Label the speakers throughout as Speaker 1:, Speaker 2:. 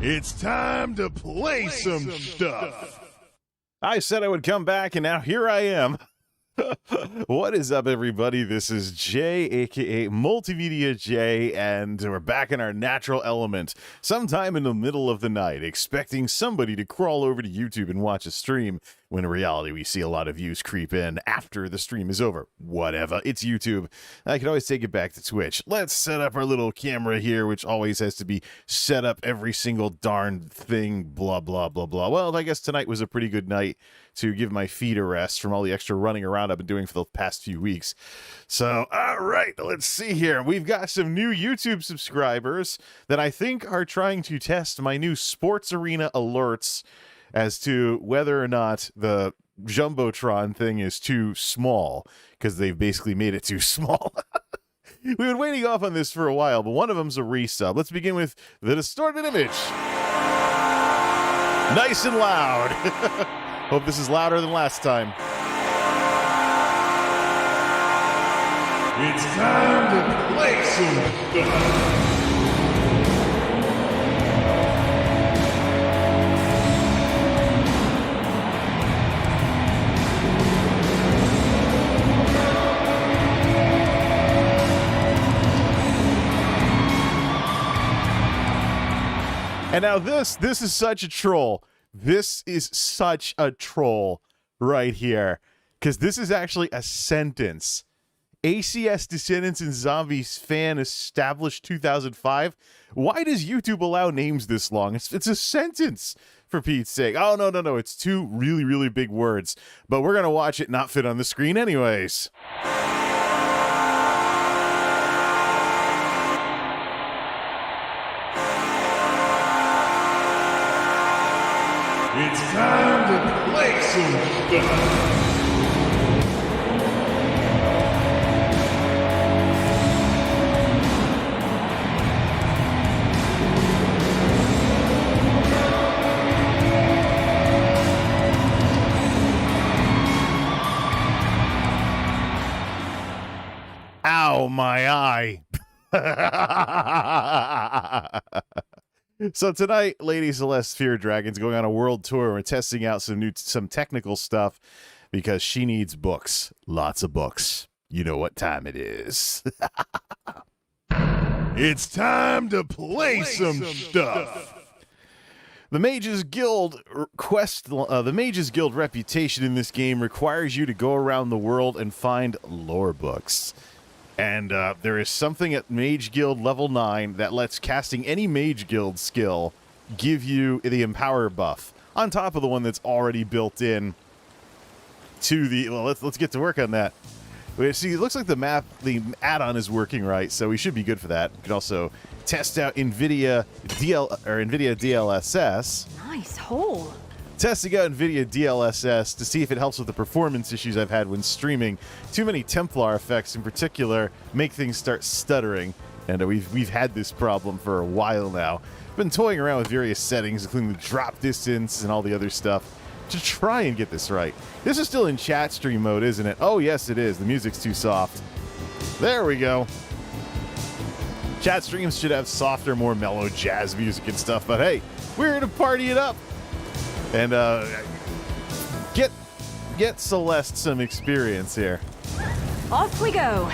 Speaker 1: It's time to play some stuff.
Speaker 2: I said I would come back, and now here I am. What is up, everybody? This is Jay, aka MultimediaJay, and we're back in our natural element. Sometime in the middle of the night, expecting somebody to crawl over to YouTube and watch a stream, when in reality we see a lot of views creep in after the stream is over. Whatever, it's YouTube. I can always take it back to Twitch. Let's set up our little camera here, which always has to be set up every single darn thing, blah, blah, blah, blah. Well, I guess tonight was a pretty good night to give my feet a rest from all the extra running around I've been doing for the past few weeks. So, all right, let's see here. We've got some new YouTube subscribers that I think are trying to test my new Sports Arena alerts as to whether or not the Jumbotron thing is too small, because they've basically made it too small. We've been waiting off on this for a while, but one of them's a resub. Let's begin with the distorted image. Nice and loud. Hope this is louder than last time.
Speaker 1: It's time to play some stuff.
Speaker 2: And now this is such a troll. This is such a troll right here, because this is actually a sentence. ACS Descendants and Zombies fan established 2005. Why does YouTube allow names this long? It's a sentence, for Pete's sake. Oh, no. It's two really, really big words. But we're going to watch it not fit on the screen anyways.
Speaker 1: It's time to play some stuff.
Speaker 2: Ow, my eye. So tonight, Lady Celeste Fyrdragon's going on a world tour. We're testing out some technical stuff because she needs books. Lots of books. You know what time it is.
Speaker 1: It's time to play some stuff.
Speaker 2: The Mages Guild reputation in this game requires you to go around the world and find lore books. And there is something at Mage Guild level 9 that lets casting any Mage Guild skill give you the Empower buff, on top of the one that's already built in to the... Well, let's get to work on that. See, it looks like the add-on is working right, so we should be good for that. You can also test out NVIDIA DLSS.
Speaker 3: Nice hole.
Speaker 2: Testing out NVIDIA DLSS to see if it helps with the performance issues I've had when streaming. Too many Templar effects in particular make things start stuttering, and we've had this problem for a while now. Been toying around with various settings, including the drop distance and all the other stuff, to try and get this right. This is still in chat stream mode, isn't it? Oh, yes, it is. The music's too soft. There we go. Chat streams should have softer, more mellow jazz music and stuff, but hey, we're here to party it up. And get Celeste some experience here.
Speaker 3: Off we go.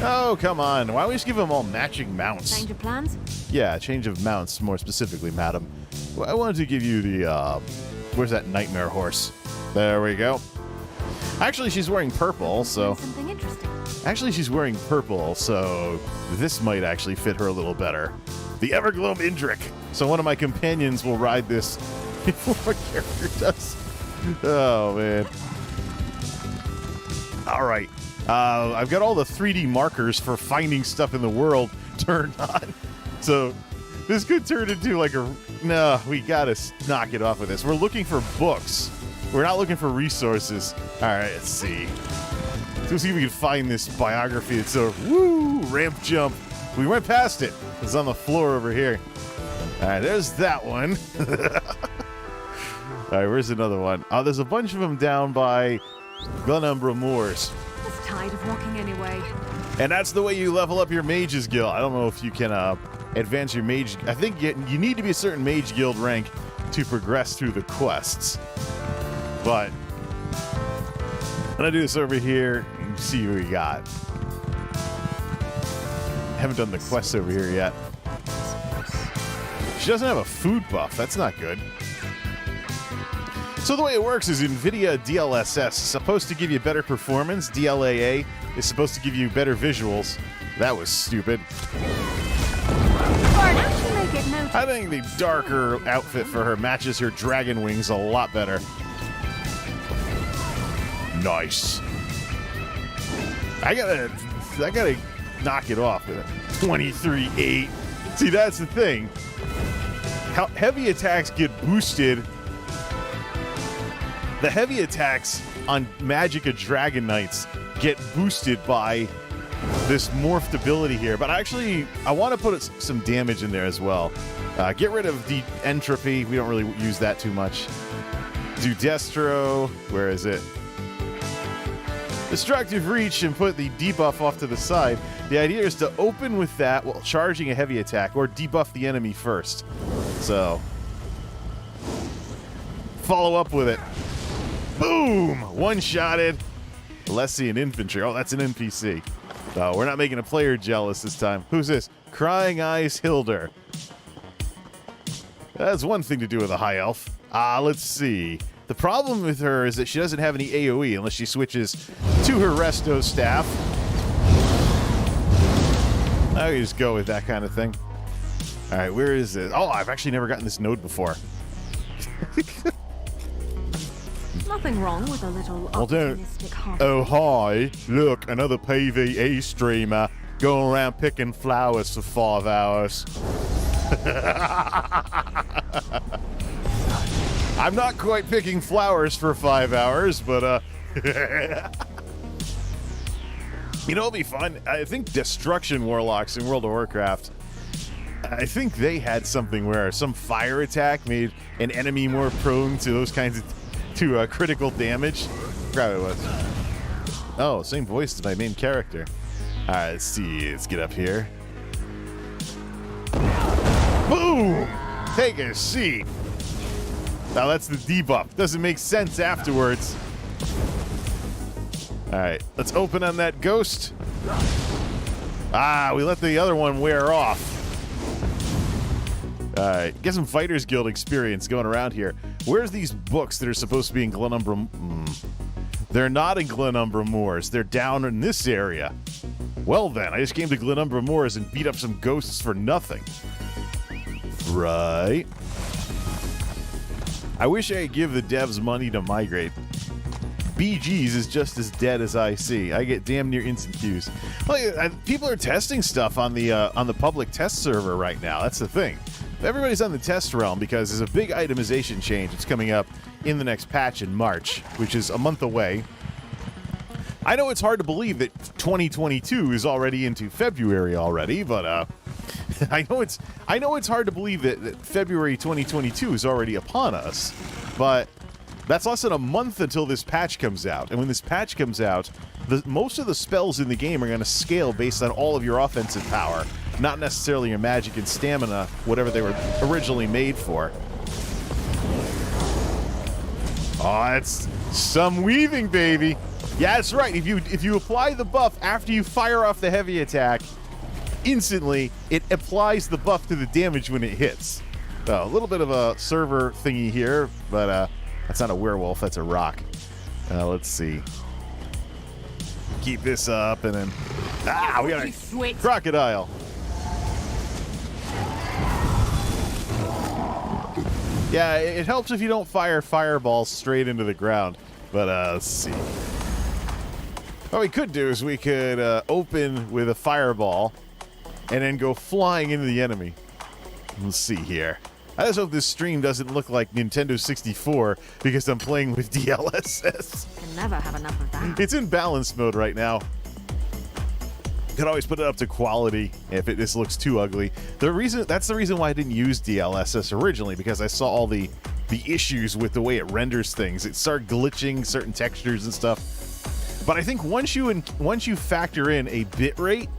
Speaker 2: Oh, come on. Why don't we just give them all matching mounts?
Speaker 3: Change of plans?
Speaker 2: Yeah, change of mounts, more specifically, madam. I wanted to give you the, where's that nightmare horse? There we go. Actually, she's wearing purple, so...
Speaker 3: Something interesting.
Speaker 2: Actually, she's wearing purple, so this might actually fit her a little better. The Everglow Indrik. So one of my companions will ride this before my character does. Oh, man. All right. I've got all the 3D markers for finding stuff in the world turned on. So this could turn into like a... No, we gotta knock it off with this. We're looking for books. We're not looking for resources. All right, let's see. Let's see if we can find this biography. It's a woo ramp jump. We went past it. It's on the floor over here. All right, there's that one. All right, where's another one? Oh, there's a bunch of them down by Glenumbra Moors.
Speaker 3: Just tired of walking anyway.
Speaker 2: And that's the way you level up your Mage's Guild. I don't know if you can advance your Mage. I think you need to be a certain Mage Guild rank to progress through the quests. But I'm gonna do this over here and see what we got. Haven't done the quests over here yet. She doesn't have a food buff. That's not good. So the way it works is NVIDIA DLSS is supposed to give you better performance. DLAA is supposed to give you better visuals. That was stupid. I think the darker outfit for her matches her dragon wings a lot better. Nice. I gotta knock it off with a 23-8. See, that's the thing. How heavy attacks get boosted. The heavy attacks on Magicka Dragon Knights get boosted by this morphed ability here. But actually, I want to put some damage in there as well. Get rid of the entropy. We don't really use that too much. Do Destro. Where is it? Destructive Reach and put the debuff off to the side. The idea is to open with that while charging a heavy attack or debuff the enemy first. So, follow up with it. Boom! One-shotted. Lessie and Infantry. Oh, that's an NPC. Oh, we're not making a player jealous this time. Who's this? Crying Eyes Hilder. That's one thing to do with a high elf. Let's see. The problem with her is that she doesn't have any AoE unless she switches to her Resto staff. I can just go with that kind of thing. All right, where is it? Oh, I've actually never gotten this node before.
Speaker 3: Nothing wrong with a little optimistic heart.
Speaker 2: Oh, hi. Look, another PvE streamer going around picking flowers for 5 hours. I'm not quite picking flowers for 5 hours, but, you know, it'll be fun. I think Destruction Warlocks in World of Warcraft, I think they had something where some fire attack made an enemy more prone to those kinds of critical damage. Probably was. Oh, same voice as my main character. All right, let's see. Let's get up here. Boom! Take a seat. Now that's the debuff. Doesn't make sense afterwards. All right, let's open on that ghost. We let the other one wear off. All right, get some Fighters Guild experience going around here. Where's these books that are supposed to be in Glenumbra? They're not in Glenumbra Moors. They're down in this area. Well then, I just came to Glenumbra Moors and beat up some ghosts for nothing. Right. I wish I could give the devs money to migrate. BG's is just as dead as I see. I get damn near instant queues. Well, people are testing stuff on the public test server right now. That's the thing. Everybody's on the test realm because there's a big itemization change. It's coming up in the next patch in March, which is a month away. I know it's hard to believe that 2022 is already into February already, but I know it's hard to believe that February 2022 is already upon us. But That's less than a month until this patch comes out. And when this patch comes out, most of the spells in the game are going to scale based on all of your offensive power, not necessarily your magic and stamina, whatever they were originally made for. Oh, it's some weaving, baby. Yeah, that's right. If you apply the buff after you fire off the heavy attack, instantly it applies the buff to the damage when it hits. So, a little bit of a server thingy here, but that's not a werewolf, that's a rock. Let's see. Keep this up and then... Ah, we got a crocodile. Yeah, it helps if you don't fire fireballs straight into the ground. But, let's see. What we could do is we could open with a fireball and then go flying into the enemy. Let's see here. I just hope this stream doesn't look like Nintendo 64 because I'm playing with DLSS.
Speaker 3: Can never have enough of that.
Speaker 2: It's in balance mode right now. Could always put it up to quality if this looks too ugly. That's the reason why I didn't use DLSS originally, because I saw all the issues with the way it renders things. It started glitching certain textures and stuff. But I think once you factor in a bit rate,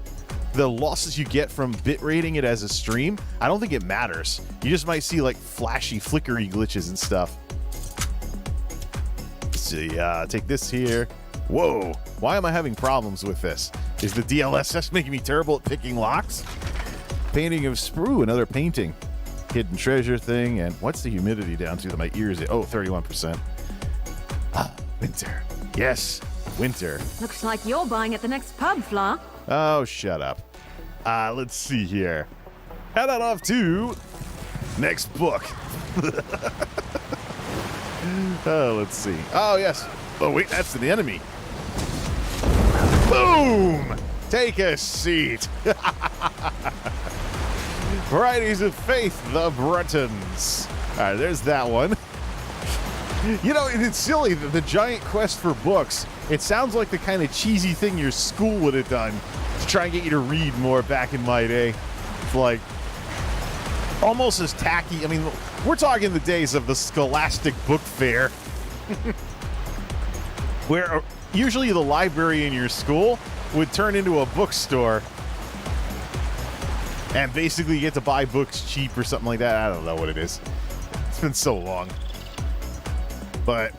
Speaker 2: the losses you get from bit rating it as a stream, I don't think it matters. You just might see like flashy, flickery glitches and stuff. Let's see, take this here. Whoa, why am I having problems with this? Is the DLSS making me terrible at picking locks? Painting of Sprue, another painting. Hidden treasure thing, and what's the humidity down to that my ears? Oh, 31%. Ah, winter. Yes, winter.
Speaker 3: Looks like you're buying at the next pub, Fla.
Speaker 2: Oh, shut up. Let's see here. Head on off to next book. Let's see. Oh, yes. Oh, wait, that's the enemy. Boom! Take a seat. Varieties of Faith, the Bretons. All right, there's that one. You know, it's silly that the giant quest for books, it sounds like the kind of cheesy thing your school would have done to try and get you to read more back in my day. It's like almost as tacky. I mean, we're talking the days of the Scholastic Book Fair, where usually the library in your school would turn into a bookstore and basically you get to buy books cheap or something like that. I don't know what it is. It's been so long. But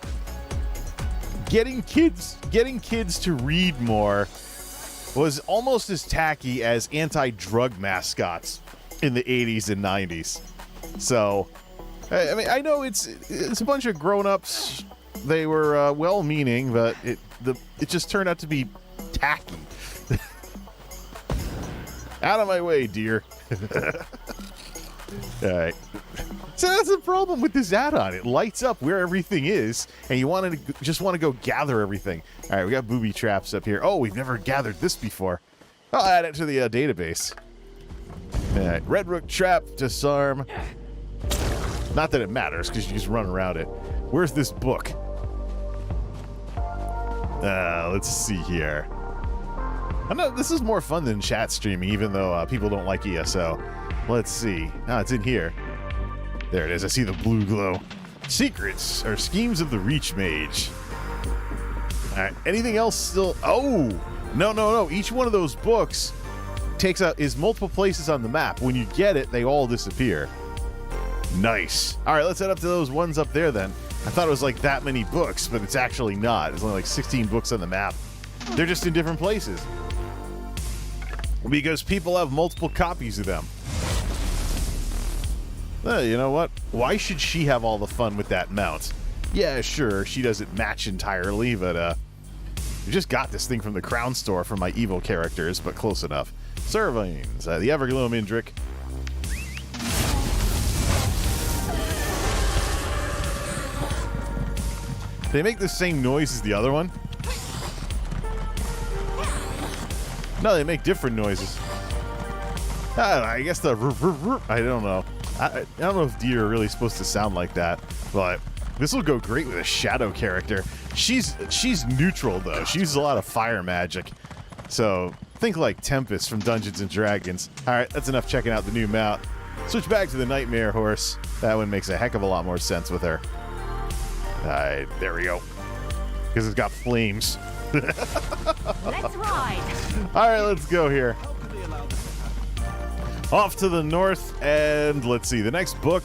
Speaker 2: getting kids to read more was almost as tacky as anti-drug mascots in the 80s and 90s. So, I mean, I know it's a bunch of grown-ups. They were well-meaning, but it just turned out to be tacky. Out of my way, dear. All right. So that's the problem with this add-on. It lights up where everything is, and you just want to go gather everything. All right, we got booby traps up here. Oh, we've never gathered this before. I'll add it to the database. All right, Red Rook trap, disarm. Not that it matters, because you just run around it. Where's this book? Let's see here. I know this is more fun than chat streaming, even though people don't like ESO. Let's see. It's in here. There it is. I see the blue glow. Secrets or schemes of the Reach Mage. All right. Anything else still? Oh, no. Each one of those books is multiple places on the map. When you get it, they all disappear. Nice. All right, let's head up to those ones up there then. I thought it was like that many books, but it's actually not. There's only like 16 books on the map. They're just in different places. Because people have multiple copies of them. You know what? Why should she have all the fun with that mount? Yeah, sure, she doesn't match entirely, but we just got this thing from the Crown Store for my evil characters, but close enough. Servines, the Everglow Mindrick. They make the same noise as the other one? No, they make different noises. I guess the I don't know. I don't know if deer are really supposed to sound like that, but this will go great with a shadow character. She's neutral though. She uses a lot of fire magic. So think like Tempest from Dungeons and Dragons. Alright, that's enough checking out the new mount. Switch back to the Nightmare Horse. That one makes a heck of a lot more sense with her. Alright, there we go. Because it's got flames.
Speaker 3: Let's ride.
Speaker 2: Alright, let's go here. Off to the north, and let's see, the next book.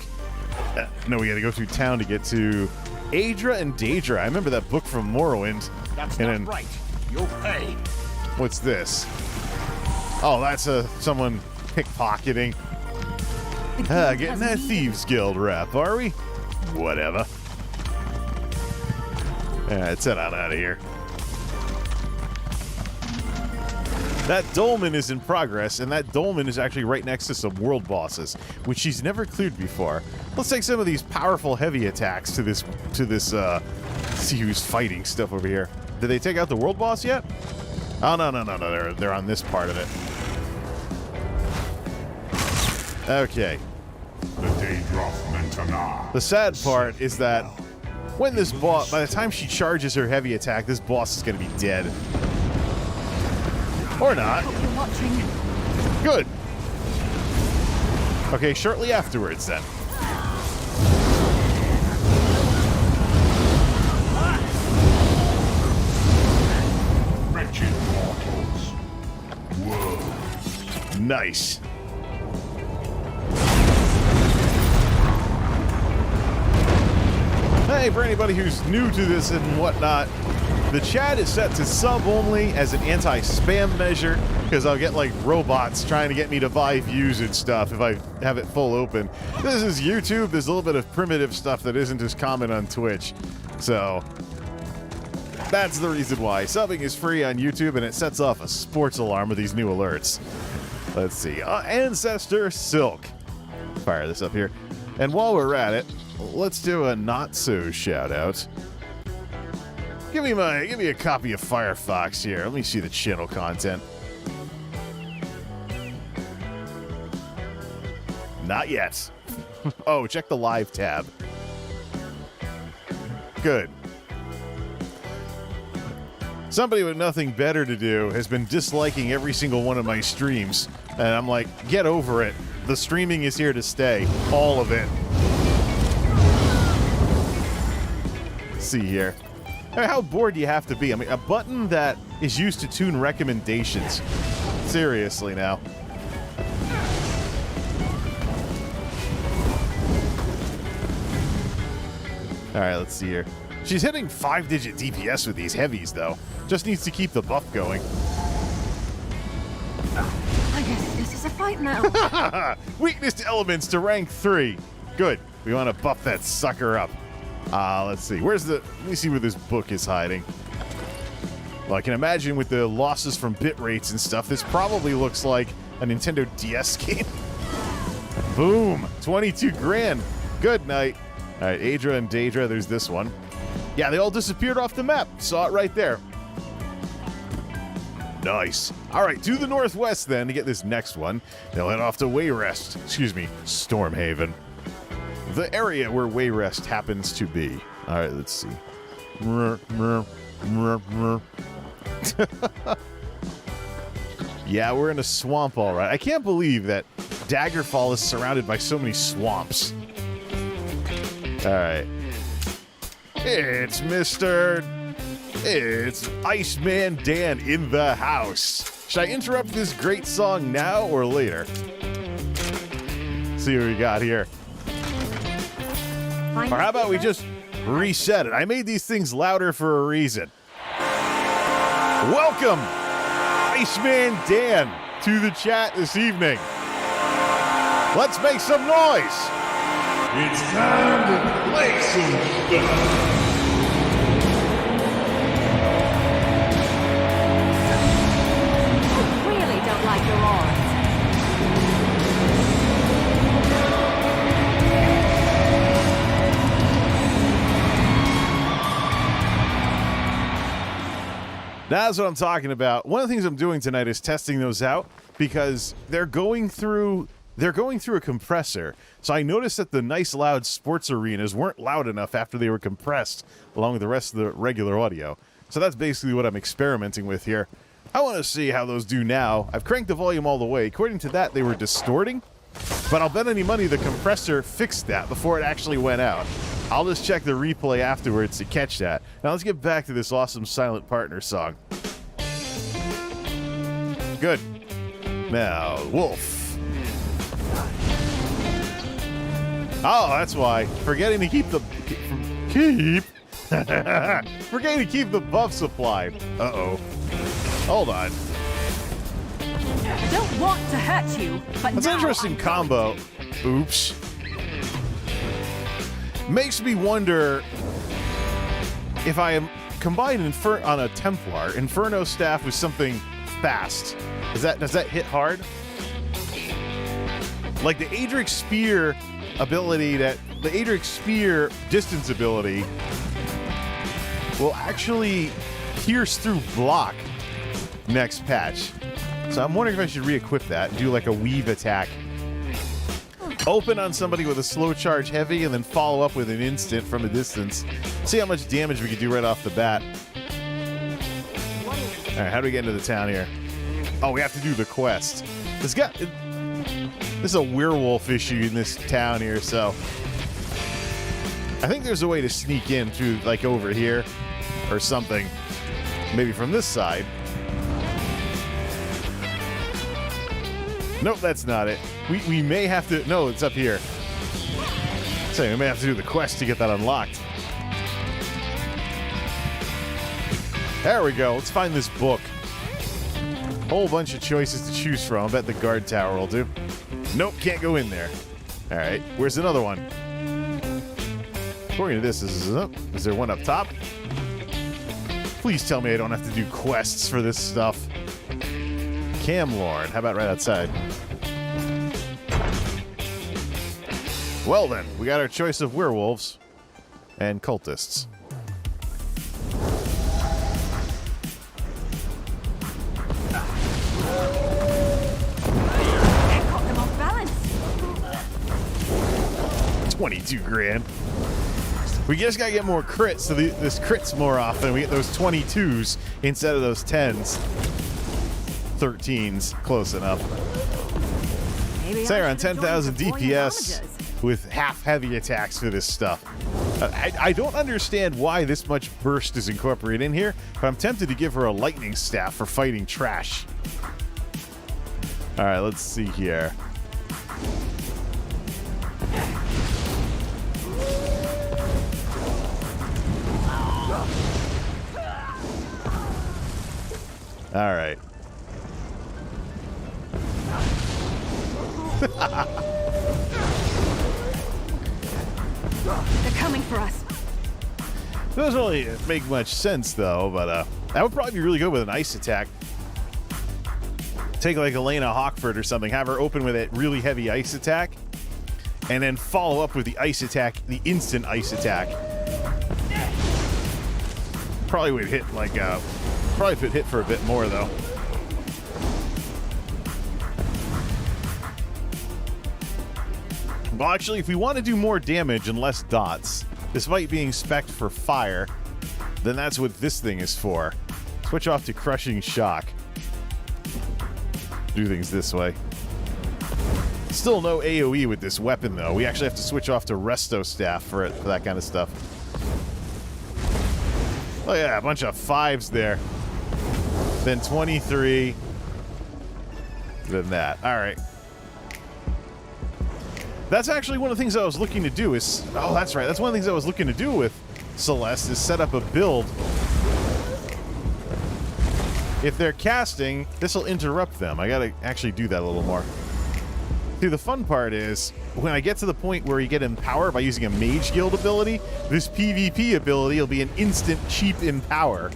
Speaker 2: No, we gotta go through town to get to Adra and Daedra. I remember that book from Morrowind.
Speaker 4: That's
Speaker 2: and
Speaker 4: not
Speaker 2: then,
Speaker 4: right. You'll pay.
Speaker 2: what's this? Oh, that's someone pickpocketing. Getting that Thieves Guild rep, are we? Whatever. Alright, head on out of here. That dolmen is in progress, and that dolmen is actually right next to some world bosses, which she's never cleared before. Let's take some of these powerful heavy attacks to this see who's fighting stuff over here. Did they take out the world boss yet? Oh, no, they're on this part of it. Okay. The sad part is that when this boss, by the time she charges her heavy attack, this boss is going to be dead. Or not.
Speaker 3: Hope you're watching.
Speaker 2: Good. Okay, shortly afterwards then.
Speaker 1: Wretched mortals. Whoa.
Speaker 2: Nice. Hey, for anybody who's new to this and whatnot, the chat is set to sub only as an anti-spam measure, because I'll get like robots trying to get me to buy views and stuff if I have it full open. This is YouTube. There's a little bit of primitive stuff that isn't as common on Twitch. So that's the reason why. Subbing is free on YouTube, and it sets off a sports alarm with these new alerts. Let's see. Ancestor Silk. Fire this up here. And while we're at it, let's do a not-so shout-out. Give me a copy of Firefox here. Let me see the channel content. Not yet. Oh, check the live tab. Good. Somebody with nothing better to do has been disliking every single one of my streams. And I'm like, get over it. The streaming is here to stay. All of it. Let's see here. How bored do you have to be? I mean, a button that is used to tune recommendations. Seriously now. Alright, let's see here. She's hitting 5-digit DPS with these heavies, though. Just needs to keep the buff going.
Speaker 3: I guess this is a fight now.
Speaker 2: Weakness to elements to rank 3. Good. We want to buff that sucker up. Let's see. Let me see where this book is hiding. Well, I can imagine with the losses from bit rates and stuff, this probably looks like a Nintendo DS game. Boom. 22 grand. Good night. All right, Adra and Daedra, there's this one. Yeah, they all disappeared off the map. Saw it right there. Nice. All right, to the northwest then to get this next one. They'll head off to Stormhaven. The area where Wayrest happens to be. All right, let's see. Yeah, we're in a swamp, all right. I can't believe that Daggerfall is surrounded by so many swamps. All right. It's Iceman Dan in the house. Should I interrupt this great song now or later? See what we got here. Or how about we just reset it? I made these things louder for a reason. Welcome, Iceman Dan, to the chat this evening. Let's make some noise.
Speaker 1: It's time to play some stuff.
Speaker 3: Really don't like your arms.
Speaker 2: That's what I'm talking about. One of the things I'm doing tonight is testing those out because they're going through a compressor. So I noticed that the nice loud sports arenas weren't loud enough after they were compressed along with the rest of the regular audio. So that's basically what I'm experimenting with here. I want to see how those do now. I've cranked the volume all the way. According to that, they were distorting, but I'll bet any money the compressor fixed that before it actually went out. I'll just check the replay afterwards to catch that. Now let's get back to this awesome Silent Partner song. Good. Now, Wolf. Oh, that's why. Forgetting to keep the... Forgetting to keep the buff supplied. Uh-oh. Hold on.
Speaker 3: Don't want to hurt you, but
Speaker 2: That's an interesting combo. Oops. Makes me wonder if I am combined on a Templar, Inferno staff with something fast. Does that hit hard? Like the Adric Spear ability, the Adric Spear distance ability will actually pierce through block next patch. So I'm wondering if I should re-equip that and do like a weave attack. Open on somebody with a slow charge heavy and then follow up with an instant from a distance. See how much damage we can do right off the bat. All right, how do we get into the town here? Oh, we have to do the quest. This is a werewolf issue in this town here, so I think there's a way to sneak in through, like, over here or something. Maybe from this side. Nope, that's not it. We may have to... No, it's up here. So we may have to do the quest to get that unlocked. There we go. Let's find this book. Whole bunch of choices to choose from. I bet the guard tower will do. Nope, can't go in there. All right, where's another one? According to this, is there one up top? Please tell me I don't have to do quests for this stuff. Camlorn, how about right outside? Well then, we got our choice of werewolves and cultists.
Speaker 3: Caught them off balance.
Speaker 2: 22 grand. We just gotta get more crits, so this crits more often. We get those 22s instead of those 10s. 13s, close enough. Say around 10,000 DPS with half heavy attacks for this stuff. I don't understand why this much burst is incorporated in here, but I'm tempted to give her a lightning staff for fighting trash. All right, let's see here. All right.
Speaker 3: They're coming for us.
Speaker 2: Doesn't really make much sense, though, but that would probably be really good with an ice attack. Take like Elena Hawkford or something, have her open with a really heavy ice attack, and then follow up with the ice attack, the instant ice attack. Probably would hit like, probably could hit for a bit more, though. Well, actually, if we want to do more damage and less dots, despite being spec'd for fire, then that's what this thing is for. Switch off to Crushing Shock. Do things this way. Still no AoE with this weapon, though. We actually have to switch off to Resto Staff for that kind of stuff. Oh yeah, a bunch of 5s there. Then 23. Then that. All right. That's actually one of the things I was looking to do is... Oh, that's right. That's one of the things I was looking to do with Celeste is set up a build. If they're casting, this will interrupt them. I gotta actually do that a little more. See, the fun part is, when I get to the point where you get Empower by using a Mage Guild ability, this PvP ability will be an instant cheap Empower.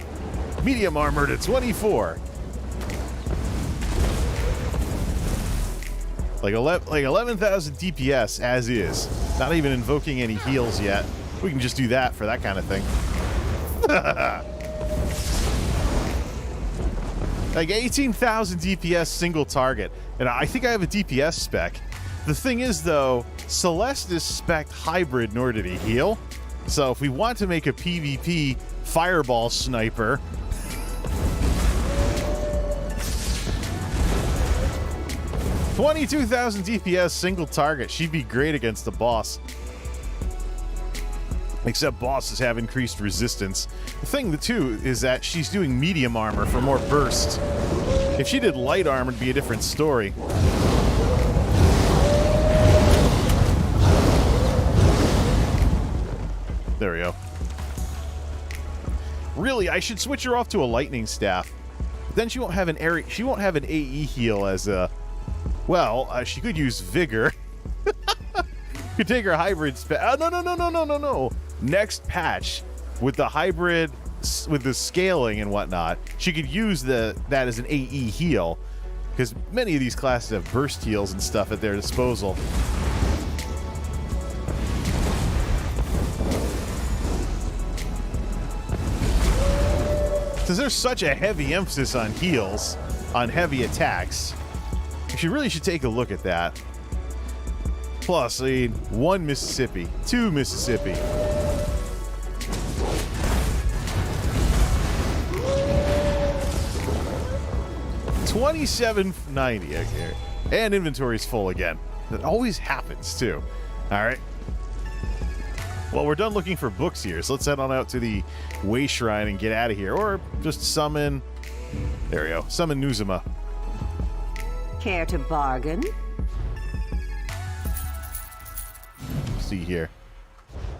Speaker 2: Medium armor to 24. Like 11,000 DPS as is. Not even invoking any heals yet. We can just do that for that kind of thing. Like 18,000 DPS single target. And I think I have a DPS spec. The thing is, though, Celeste is spec'd hybrid in order to heal. So if we want to make a PvP fireball sniper... 22,000 DPS single target. She'd be great against the boss. Except bosses have increased resistance. The thing, too, is that she's doing medium armor for more burst. If she did light armor, it'd be a different story. There we go. Really, I should switch her off to a lightning staff. Then she won't have an AE heal as a... Well, she could use vigor. Could take her hybrid no. Next patch, with the hybrid, with the scaling and whatnot, she could use that as an AE heal, because many of these classes have burst heals and stuff at their disposal. Because there's such a heavy emphasis on heals, on heavy attacks, you really should take a look at that. Plus, I mean, 1 Mississippi, 2 Mississippi. $27.90, okay. And inventory's full again. That always happens, too. All right. Well, we're done looking for books here, so let's head on out to the Way Shrine and get out of here. Or just summon... There we go. Summon Nuzuma.
Speaker 4: Care to bargain?
Speaker 2: See here.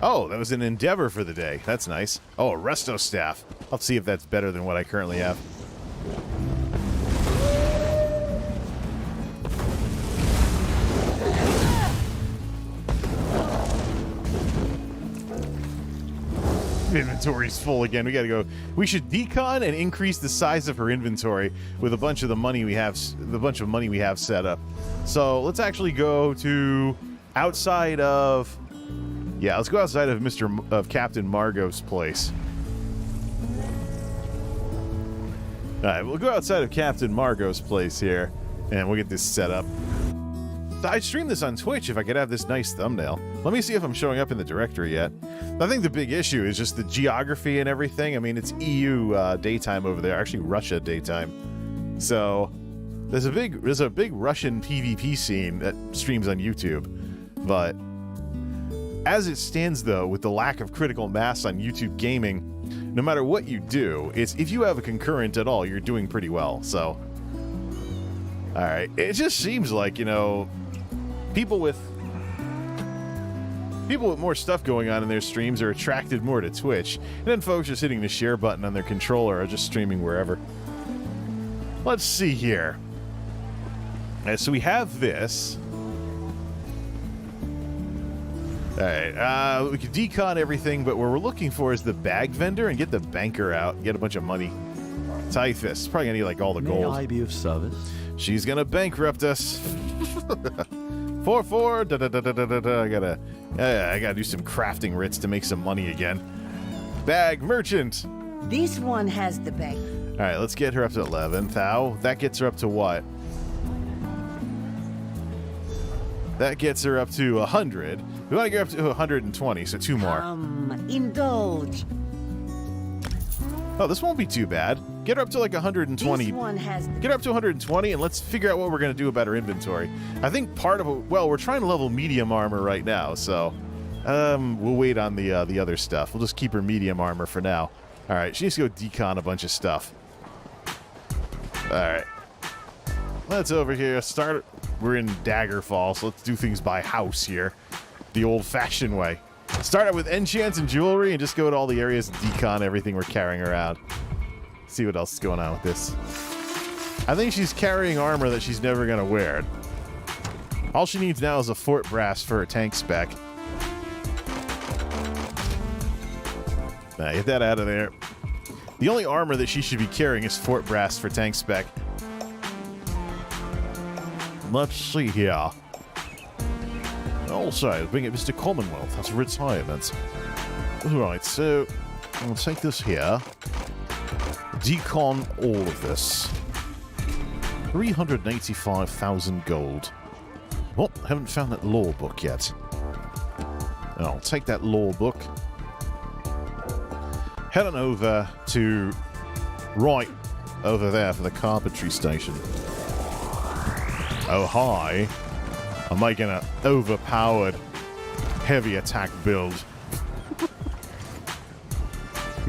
Speaker 2: Oh, that was an endeavor for the day. That's nice. Oh, a resto staff. I'll see if that's better than what I currently have. Inventory's full again. We gotta go. We should decon and increase the size of her inventory with a bunch of the money we have, set up. So let's actually go to outside of. Yeah, let's go outside of Captain Margot's place. All right, we'll go outside of Captain Margot's place here, and we'll get this set up. I'd stream this on Twitch if I could have this nice thumbnail. Let me see if I'm showing up in the directory yet. I think the big issue is just the geography and everything. I mean, it's EU daytime over there, actually Russia daytime. So there's a big Russian PvP scene that streams on YouTube. But as it stands, though, with the lack of critical mass on YouTube gaming, no matter what you do, if you have a concurrent at all, you're doing pretty well. So, all right, it just seems like, you know, people with more stuff going on in their streams are attracted more to Twitch, and then folks just hitting the share button on their controller or just streaming wherever. Let's see here. All right, so we have this. All right, we can decon everything, but what we're looking for is the bag vendor and get the banker out and get a bunch of money. Typhus, probably gonna need like all the gold.
Speaker 5: May I be of service?
Speaker 2: She's gonna bankrupt us. 4-4. I gotta do some crafting writs to make some money again. Bag merchant.
Speaker 4: This one has the bag.
Speaker 2: All right, let's get her up to 11. That gets her up to what? That gets her up to 100. We want to get up to 120, so 2 more.
Speaker 4: Indulge.
Speaker 2: Oh, this won't be too bad. Get her up to like 120.
Speaker 4: This one has
Speaker 2: Get her up to 120, and let's figure out what we're going to do about her inventory. I think part of it, well, we're trying to level medium armor right now, so we'll wait on the other stuff. We'll just keep her medium armor for now. All right, she needs to go decon a bunch of stuff. All right. Let's over here start. We're in Daggerfall, so let's do things by house here. The old-fashioned way. Start out with enchants and jewelry and just go to all the areas and decon everything we're carrying around. See what else is going on with this. I think she's carrying armor that she's never going to wear. All she needs now is a fort brass for her tank spec. Nah, get that out of there. The only armor that she should be carrying is fort brass for tank spec. Let's see here. Also, bring it Mr. Commonwealth as a retirement. Alright, so I'll take this here. Decon all of this. 385,000 gold. Oh, haven't found that lore book yet. I'll take that lore book. Head on over to right over there for the carpentry station. Oh, hi. I'm making an overpowered heavy attack build.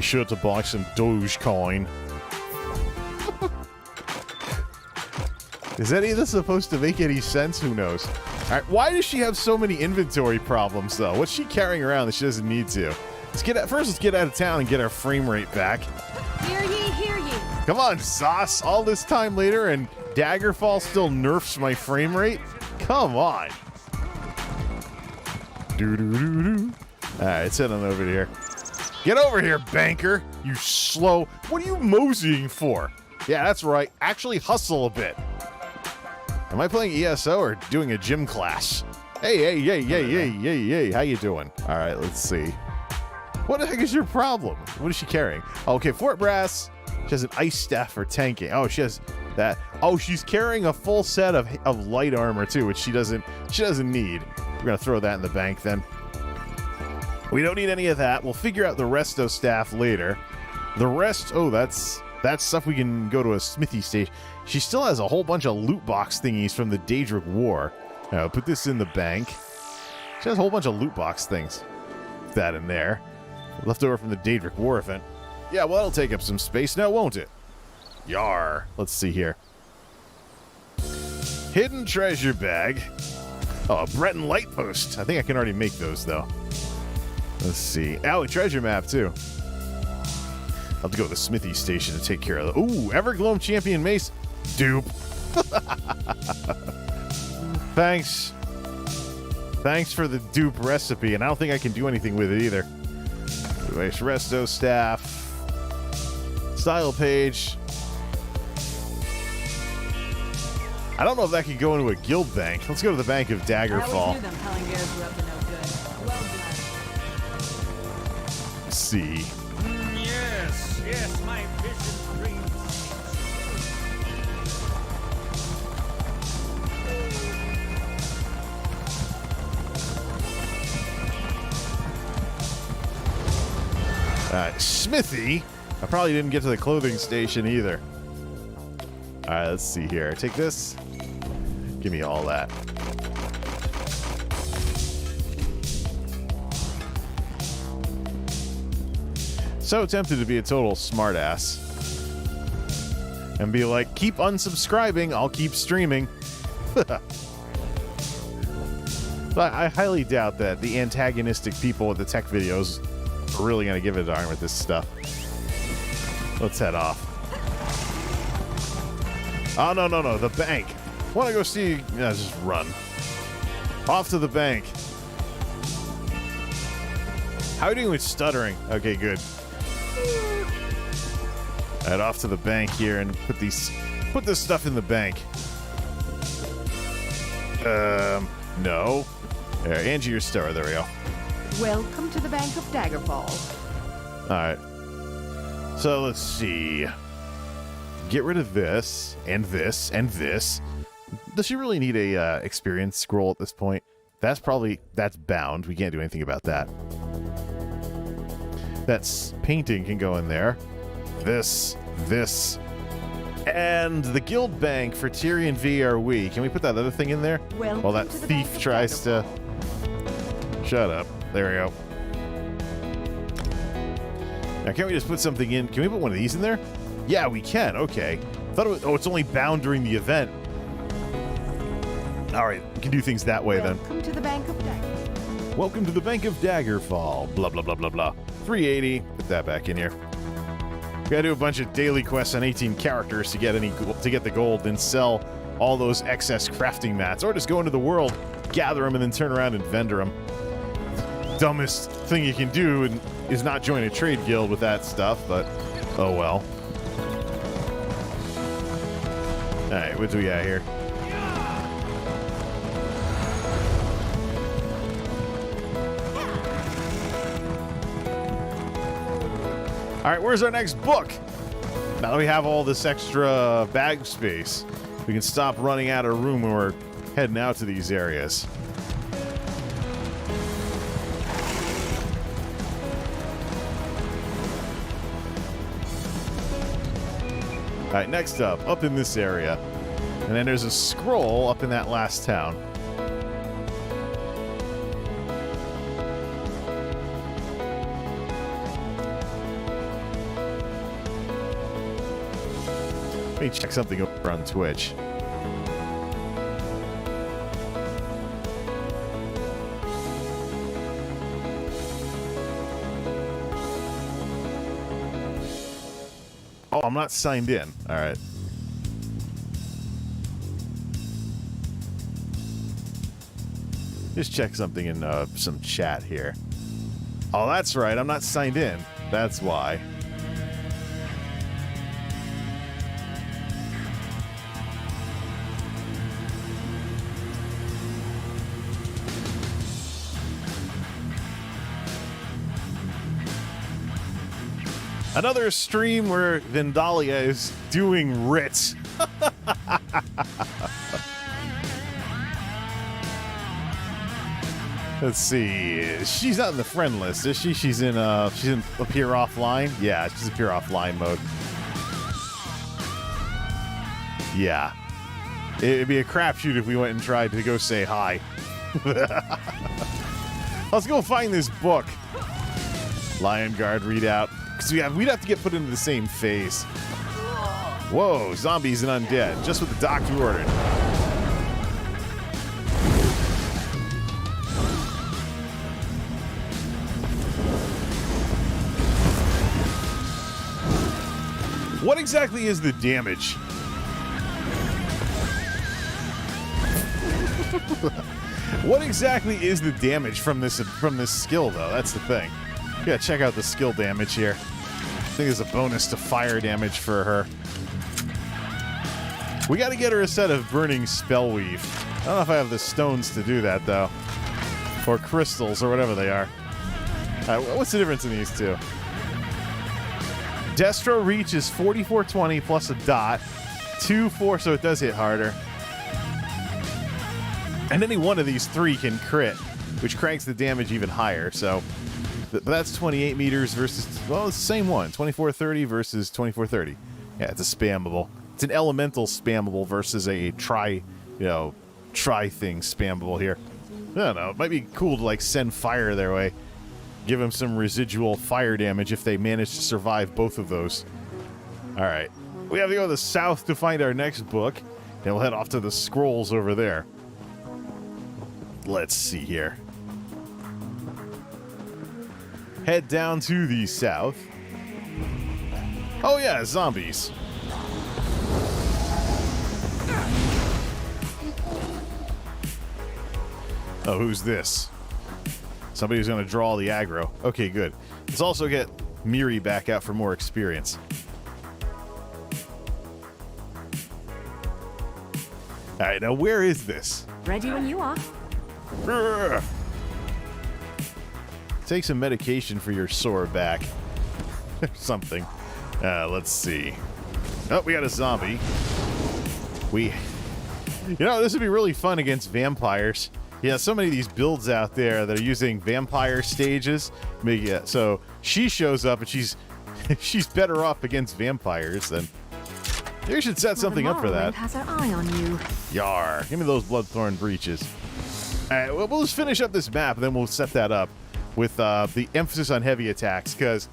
Speaker 2: Be sure to buy some Dogecoin. Is any of this supposed to make any sense? Who knows? All right, why does she have so many inventory problems, though? What's she carrying around that she doesn't need to? Let's get out of town and get our frame rate back.
Speaker 3: Hear ye, hear ye.
Speaker 2: Come on, Sauce. All this time later, and Daggerfall still nerfs my frame rate? Come on. Doo-doo-doo-doo. All right, let's head on over here. Get over here, banker. You slow. What are you moseying for? Yeah, that's right. Actually hustle a bit. Am I playing ESO or doing a gym class? Hey. How you doing? All right, let's see. What the heck is your problem? What is she carrying? Okay, Fort Brass. She has an ice staff for tanking. Oh, she has that. Oh, she's carrying a full set of light armor too, which she doesn't need. We're gonna throw that in the bank then. We don't need any of that. We'll figure out the resto staff later. The rest, oh, that's stuff we can go to a smithy station. She still has a whole bunch of loot box thingies from the Daedric War. Now, put this in the bank. She has a whole bunch of loot box things. Put that in there. Left over from the Daedric War event. Yeah, well, that'll take up some space now, won't it? Yar. Let's see here. Hidden treasure bag. Oh, a Breton light post. I think I can already make those, though. Let's see. Oh, a treasure map, too. I'll have to go to the smithy station to take care of the... Ooh, Evergloam Champion Mace. Dupe. Thanks. Thanks for the dupe recipe, and I don't think I can do anything with it either. Nice resto staff. Style page. I don't know if that could go into a guild bank. Let's go to the bank of Daggerfall.
Speaker 3: I always knew them telling bears were up to no good. Well done.
Speaker 2: Let's see.
Speaker 5: Yes, my vision brings.
Speaker 2: Smithy. I probably didn't get to the clothing station either. All right, let's see here. Take this. Give me all that. So tempted to be a total smartass and be like, keep unsubscribing, I'll keep streaming. But I highly doubt that the antagonistic people with the tech videos are really going to give a darn with this stuff. Let's head off. Oh, no, the bank. Want to go see... Yeah, just run. Off to the bank. How are you doing with stuttering? Okay, good. Head off to the bank here and put this stuff in the bank. No. There, Angie, your star. There we go.
Speaker 6: Welcome to the Bank of Daggerfall.
Speaker 2: All right. So let's see. Get rid of this and this and this. Does she really need a experience scroll at this point? That's bound. We can't do anything about that. That's painting can go in there. This, and the guild bank for Tyrion V are we. Can we put that other thing in there? While that thief tries to... Shut up. There we go. Now, can't we just put something in? Can we put one of these in there? Yeah, we can. Okay. Thought it was... Oh, it's only bound during the event. All right. We can do things that way then.
Speaker 6: Welcome to the Bank of Daggerfall.
Speaker 2: Welcome to the Bank of Daggerfall. Blah, blah, blah, blah, blah. 380. Put that back in here. We gotta do a bunch of daily quests on 18 characters to get the gold, then sell all those excess crafting mats, or just go into the world, gather them, and then turn around and vendor them. Dumbest thing you can do is not join a trade guild with that stuff, but oh well. All right, what do we got here? All right, where's our next book? Now that we have all this extra bag space, we can stop running out of room when we're heading out to these areas. All right, next up in this area. And then there's a scroll up in that last town. Let me check something over on Twitch. Oh, I'm not signed in. All right. Just check something in some chat here. Oh, that's right. I'm not signed in. That's why. Another stream where Vandalia is doing writs. Let's see. She's not in the friend list, is she? She's in appear offline. Yeah, she's appear offline mode. Yeah. It'd be a crapshoot if we went and tried to go say hi. Let's go find this book. Lion Guard readout. Because we'd have to get put into the same phase. Whoa, zombies and undead. Just what the doctor ordered. What exactly is the damage? What exactly is the damage from this skill, though? That's the thing. You gotta check out the skill damage here. I think there's a bonus to fire damage for her. We gotta get her a set of Burning Spellweave. I don't know if I have the stones to do that, though. Or crystals, or whatever they are. What's the difference in these two? Destro Reach is 4420 plus a dot. 2-4, so it does hit harder. And any one of these three can crit, which cranks the damage even higher, so... That's 28 meters versus, well, it's the same one. 2430 versus 2430. Yeah, it's a spammable. It's an elemental spammable versus a try thing spammable here. I don't know. It might be cool to, like, send fire their way. Give them some residual fire damage if they manage to survive both of those. All right. We have to go to the south to find our next book. And we'll head off to the scrolls over there. Let's see here. Head down to the south. Oh yeah, zombies. Oh, who's this? Somebody who's going to draw the aggro. Okay, good. Let's also get Miri back out for more experience. All right, now where is this?
Speaker 3: Ready when you are.
Speaker 2: Urgh. Take some medication for your sore back. Something. Let's see. Oh, we got a zombie. This would be really fun against vampires. Yeah, so many of these builds out there that are using vampire stages. So she shows up and she's better off against vampires than... You should set something up for that.
Speaker 3: Has her eye on you.
Speaker 2: Yar. Give me those Bloodthorn breaches. All right, well, we'll just finish up this map and then we'll set that up with the emphasis on heavy attacks, because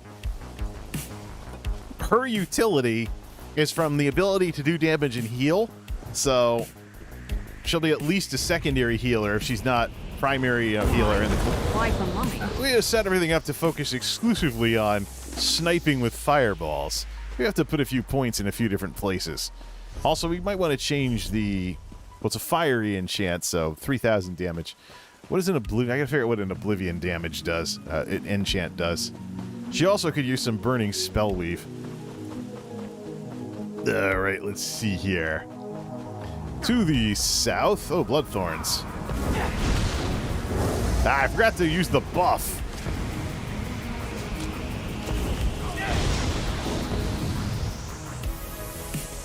Speaker 2: her utility is from the ability to do damage and heal. So she'll be at least a secondary healer if she's not primary healer.
Speaker 3: Why for money?
Speaker 2: We just set everything up to focus exclusively on sniping with fireballs. We have to put a few points in a few different places. Also, we might want to change it's a fiery enchant, so 3,000 damage. What is an Oblivion? I gotta figure out what an Oblivion damage does. Enchant does. She also could use some Burning Spellweave. Alright, let's see here. To the south. Oh, Bloodthorns. I forgot to use the buff.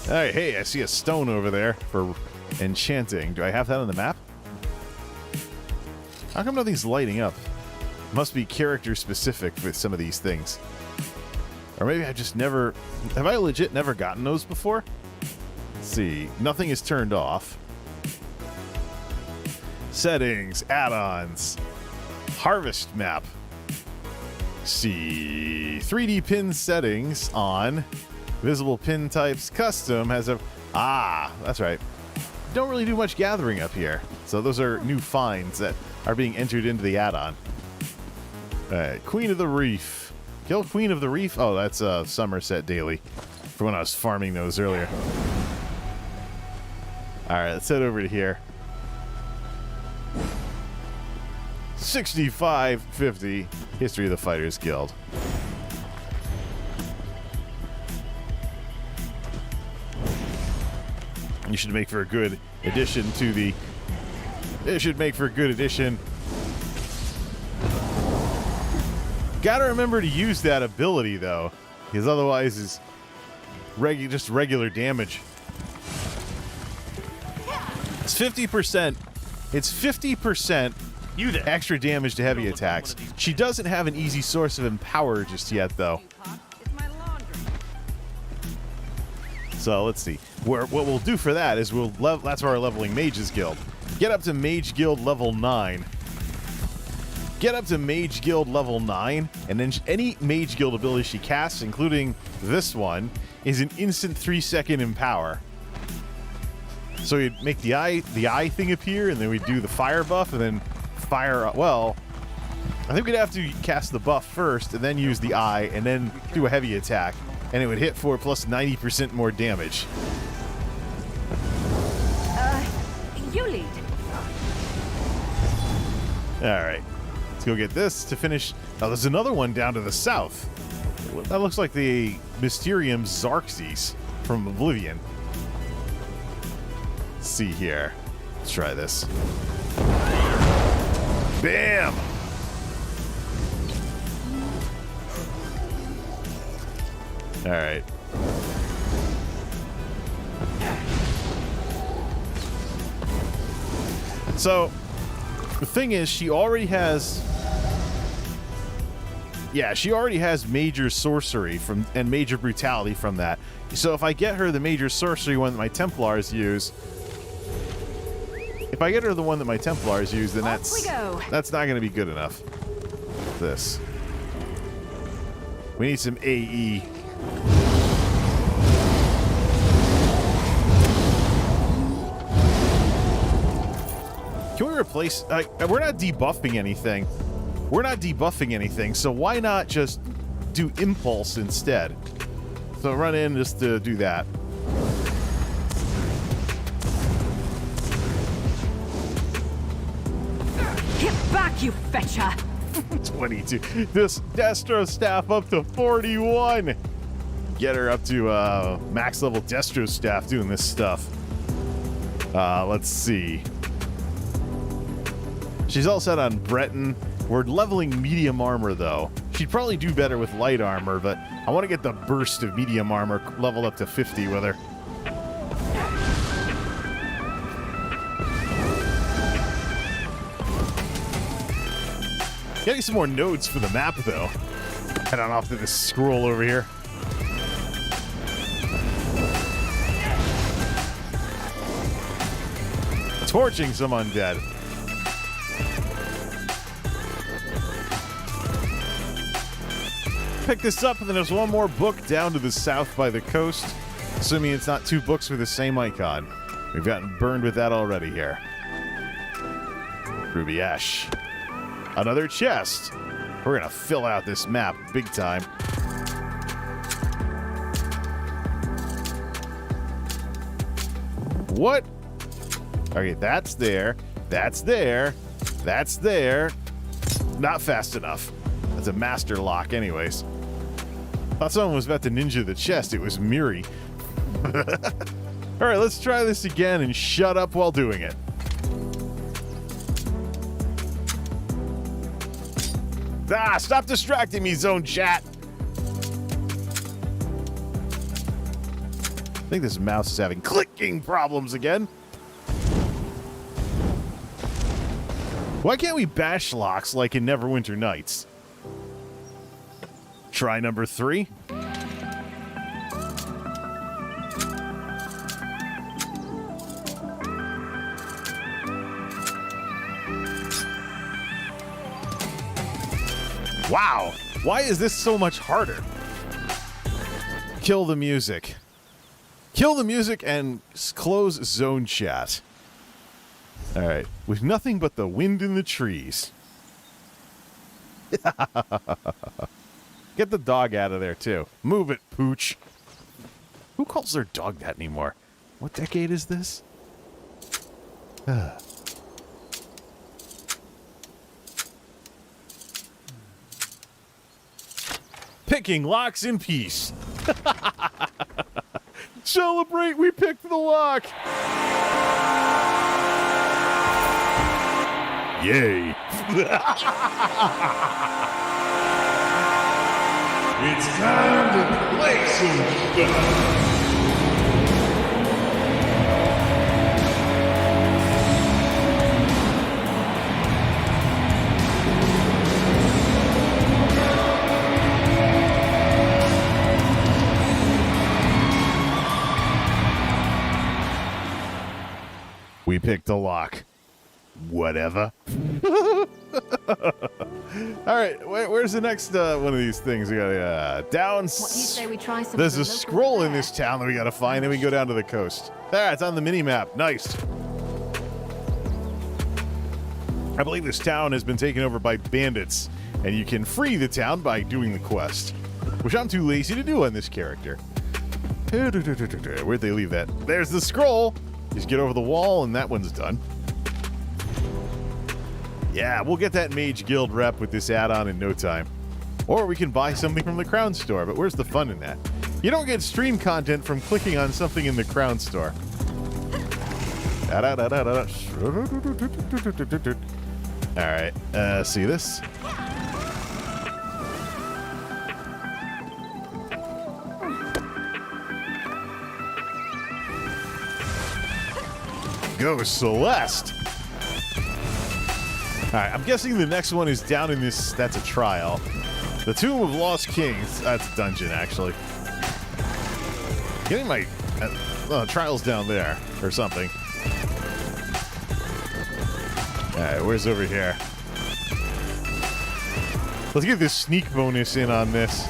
Speaker 2: Alright, hey, I see a stone over there for enchanting. Do I have that on the map? How come nothing's lighting up? Must be character specific with some of these things. Or maybe I just never... Have I legit never gotten those before? Let's see. Nothing is turned off. Settings. Add-ons. Harvest map. Let's see. 3D pin settings on. Visible pin types. Custom has a... Ah, that's right. Don't really do much gathering up here. So those are new finds that are being entered into the add-on. Alright, Queen of the Reef. Kill Queen of the Reef? Oh, that's Somerset Daily. For when I was farming those earlier. Alright, let's head over to here. 6550 History of the Fighters Guild. You should make for a good addition to the... It should make for a good addition. Gotta remember to use that ability, though. Because otherwise it's just regular damage. It's 50%. It's 50% extra damage to heavy attacks. She doesn't have an easy source of Empower just yet, though. So let's see. What we'll do for that is that's for our leveling Mages Guild. Get up to Mage Guild level 9. Get up to Mage Guild level 9, and then any Mage Guild ability she casts, including this one, is an instant 3-second Empower. So we'd make the eye thing appear, and then we'd do the fire buff, and then fire... Well, I think we'd have to cast the buff first, and then use the eye, and then do a heavy attack. And it would hit for plus 90% more damage.
Speaker 3: You lead.
Speaker 2: Alright. Let's go get this to finish. Oh, there's another one down to the south. That looks like the Mysterium Xarxes from Oblivion. Let's see here. Let's try this. Bam! Alright. So, the thing is, she already has... Yeah, she already has major sorcery and major brutality from that. So if I get her the major sorcery one that my Templars use... If I get her the one that my Templars use, then that's not going to be good enough. This. We need some AE. Can we replace... we're not debuffing anything. We're not debuffing anything, so why not just do Impulse instead? So run in just to do that.
Speaker 3: Get back, you fetcher!
Speaker 2: 22. This Destro staff up to 41. Get her up to max level Destro staff doing this stuff. Let's see. She's all set on Breton. We're leveling medium armor, though. She'd probably do better with light armor, but I want to get the burst of medium armor leveled up to 50 with her. Getting some more nodes for the map, though. Head on off to this scroll over here. Torching some undead. Pick this up, and then there's one more book down to the south by the coast. Assuming it's not two books with the same icon. We've gotten burned with that already here. Ruby Ash. Another chest. We're gonna fill out this map big time. What? Okay, that's there. That's there. That's there. Not fast enough. That's a master lock anyways. Thought someone was about to ninja the chest. It was Miri. Alright, let's try this again and shut up while doing it. Ah, stop distracting me, Zone Chat. I think this mouse is having clicking problems again. Why can't we bash locks like in Neverwinter Nights? Try number 3. Wow, why is this so much harder? Kill the music. Kill the music and close zone chat. All right. With nothing but the wind in the trees. Get the dog out of there, too. Move it, pooch. Who calls their dog that anymore? What decade is this? Picking locks in peace. Celebrate, we picked the lock. Yay.
Speaker 1: It's time to play some stuff.
Speaker 2: We picked a lock. Whatever. All right, where's the next one of these things? We got down.
Speaker 3: What do you say we try some
Speaker 2: There's
Speaker 3: of
Speaker 2: a
Speaker 3: the local
Speaker 2: scroll in
Speaker 3: fare?
Speaker 2: this town that we got to find, and we go down to the coast. There, it's on the mini map. Nice. I believe this town has been taken over by bandits, and you can free the town by doing the quest, which I'm too lazy to do on this character. Where'd they leave that? There's the scroll. Just get over the wall, and that one's done. Yeah, we'll get that Mage Guild rep with this add-on in no time. Or we can buy something from the Crown Store, but where's the fun in that? You don't get stream content from clicking on something in the Crown Store. Alright, see this? Go Celeste! Alright, I'm guessing the next one is down in this... That's a trial. The Tomb of Lost Kings. That's a dungeon, actually. Getting my... trial's down there, or something. Alright, where's over here? Let's get this sneak bonus in on this.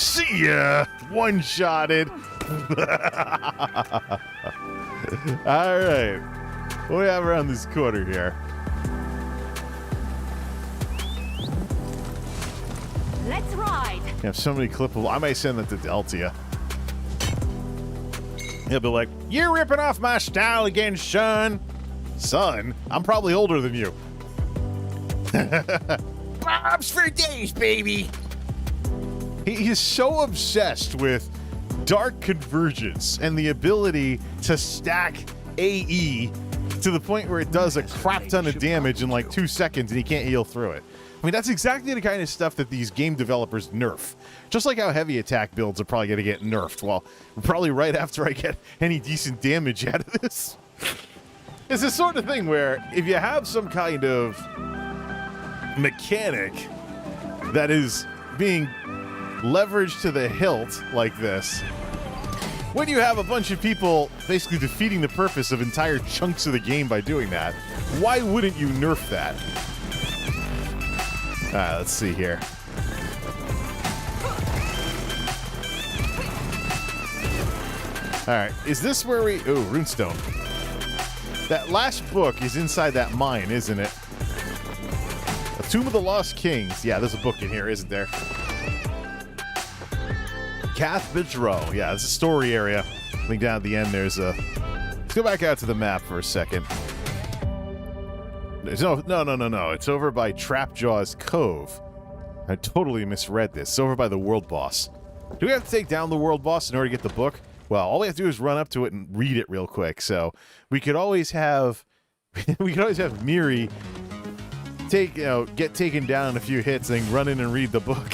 Speaker 2: See ya! One-shotted. All right. What do we have around this corner here?
Speaker 3: Let's ride.
Speaker 2: You have so many clippable. I might send that to Deltia. He'll be like, "You're ripping off my style again, son." Son? I'm probably older than you. Bob's for days, baby. He is so obsessed with dark convergence and the ability to stack AE to the point where it does a crap ton of damage in like 2 seconds and he can't heal through it. I mean, that's exactly the kind of stuff that these game developers nerf. Just like how heavy attack builds are probably going to get nerfed. Well, probably right after I get any decent damage out of this. It's the sort of thing where if you have some kind of mechanic that is being leveraged to the hilt like this, when you have a bunch of people basically defeating the purpose of entire chunks of the game by doing that, why wouldn't you nerf that? Alright, let's see here. Alright, is this where we... Oh, runestone. That last book is inside that mine, isn't it? A Tomb of the Lost Kings. Yeah, there's a book in here, isn't there? Cathedral. Yeah, it's a story area. I think down at the end there's a... Let's go back out to the map for a second. No. It's over by Trapjaw's Cove. I totally misread this. It's over by the world boss. Do we have to take down the world boss in order to get the book? Well, all we have to do is run up to it and read it real quick. So we could always have... Miri get taken down in a few hits and then run in and read the book.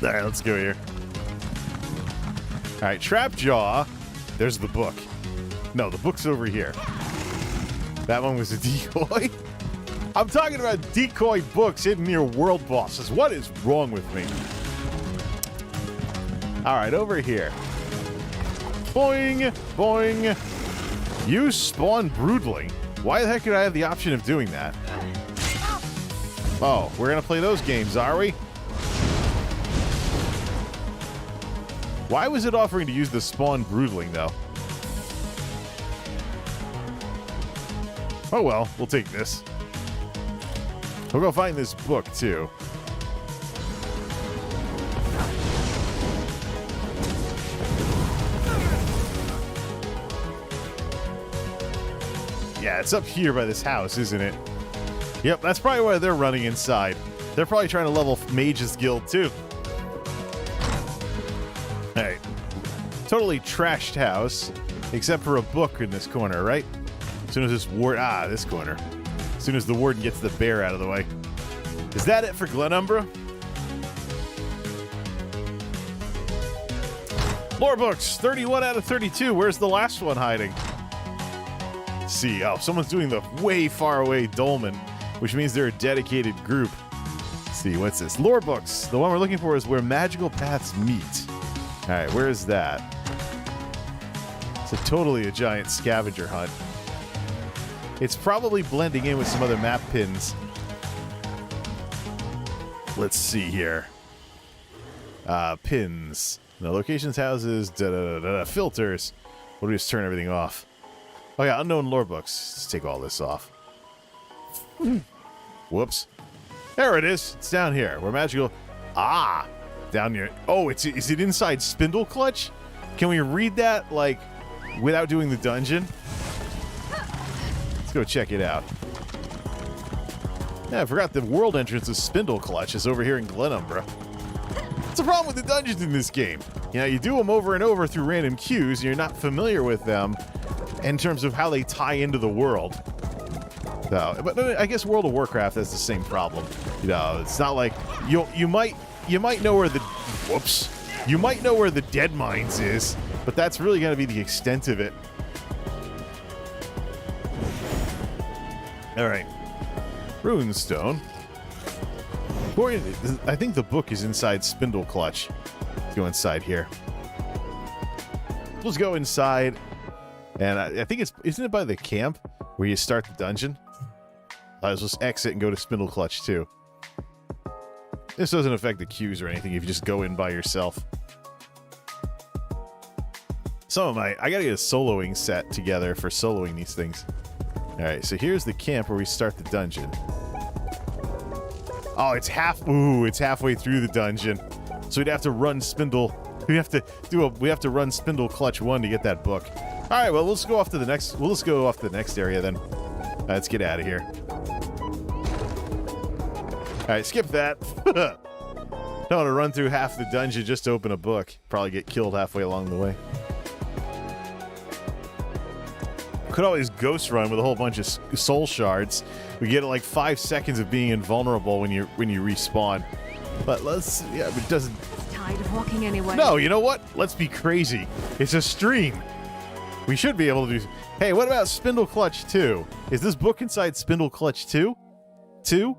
Speaker 2: All right, let's go here. All right, Trapjaw. There's the book. No, the book's over here. That one was a decoy. I'm talking about decoy books hidden near world bosses. What is wrong with me? All right, over here. Boing, boing. You spawn broodling. Why the heck could I have the option of doing that? Oh, we're going to play those games, are we? Why was it offering to use the spawn broodling, though? Oh well, we'll take this. We'll go find this book, too. Yeah, it's up here by this house, isn't it? Yep, that's probably why they're running inside. They're probably trying to level Mage's Guild, too. Alright. Totally trashed house, except for a book in this corner, right? As soon as this this corner. As soon as the warden gets the bear out of the way. Is that it for Glenumbra? Lore books, 31 out of 32. Where's the last one hiding? Let's see, oh, someone's doing the way far away dolmen, which means they're a dedicated group. Let's see, what's this? Lore books. The one we're looking for is where magical paths meet. All right, where is that? It's totally a giant scavenger hunt. It's probably blending in with some other map pins. Let's see here. Pins. No, locations, houses, filters. What do we just turn everything off? Oh yeah, unknown lore books. Let's take all this off. Whoops. There it is. It's down here. Where magical... Ah! Down here. Oh, is it inside Spindle Clutch? Can we read that, like, without doing the dungeon? Let's go check it out. Yeah, I forgot the world entrance of Spindle Clutch is over here in Glenumbra. What's the problem with the dungeons in this game? You know, you do them over and over through random cues, and you're not familiar with them in terms of how they tie into the world. So, but I guess World of Warcraft has the same problem. You know, it's not like you might know where the you might know where the Dead Mines is, but that's really going to be the extent of it. All right, Runestone. I think the book is inside Spindle Clutch. Let's go inside here. Let's go inside, and I think isn't it by the camp where you start the dungeon? Let's just exit and go to Spindle Clutch too. This doesn't affect the queues or anything if you just go in by yourself. I gotta get a soloing set together for soloing these things. Alright, so here's the camp where we start the dungeon. Oh, it's halfway through the dungeon. So we'd have to run Spindle. We have to run Spindle Clutch 1 to get that book. Alright, well let's go off to the next area then. Let's get out of here. Alright, skip that. Don't want to run through half the dungeon just to open a book. Probably get killed halfway along the way. Could always ghost run with a whole bunch of soul shards. We get like 5 seconds of being invulnerable when you respawn. But but it doesn't.
Speaker 3: Tired of walking anyway.
Speaker 2: No, you know what? Let's be crazy. It's a stream. We should be able to do. Hey, what about Spindle Clutch 2? Is this book inside Spindle Clutch 2? 2?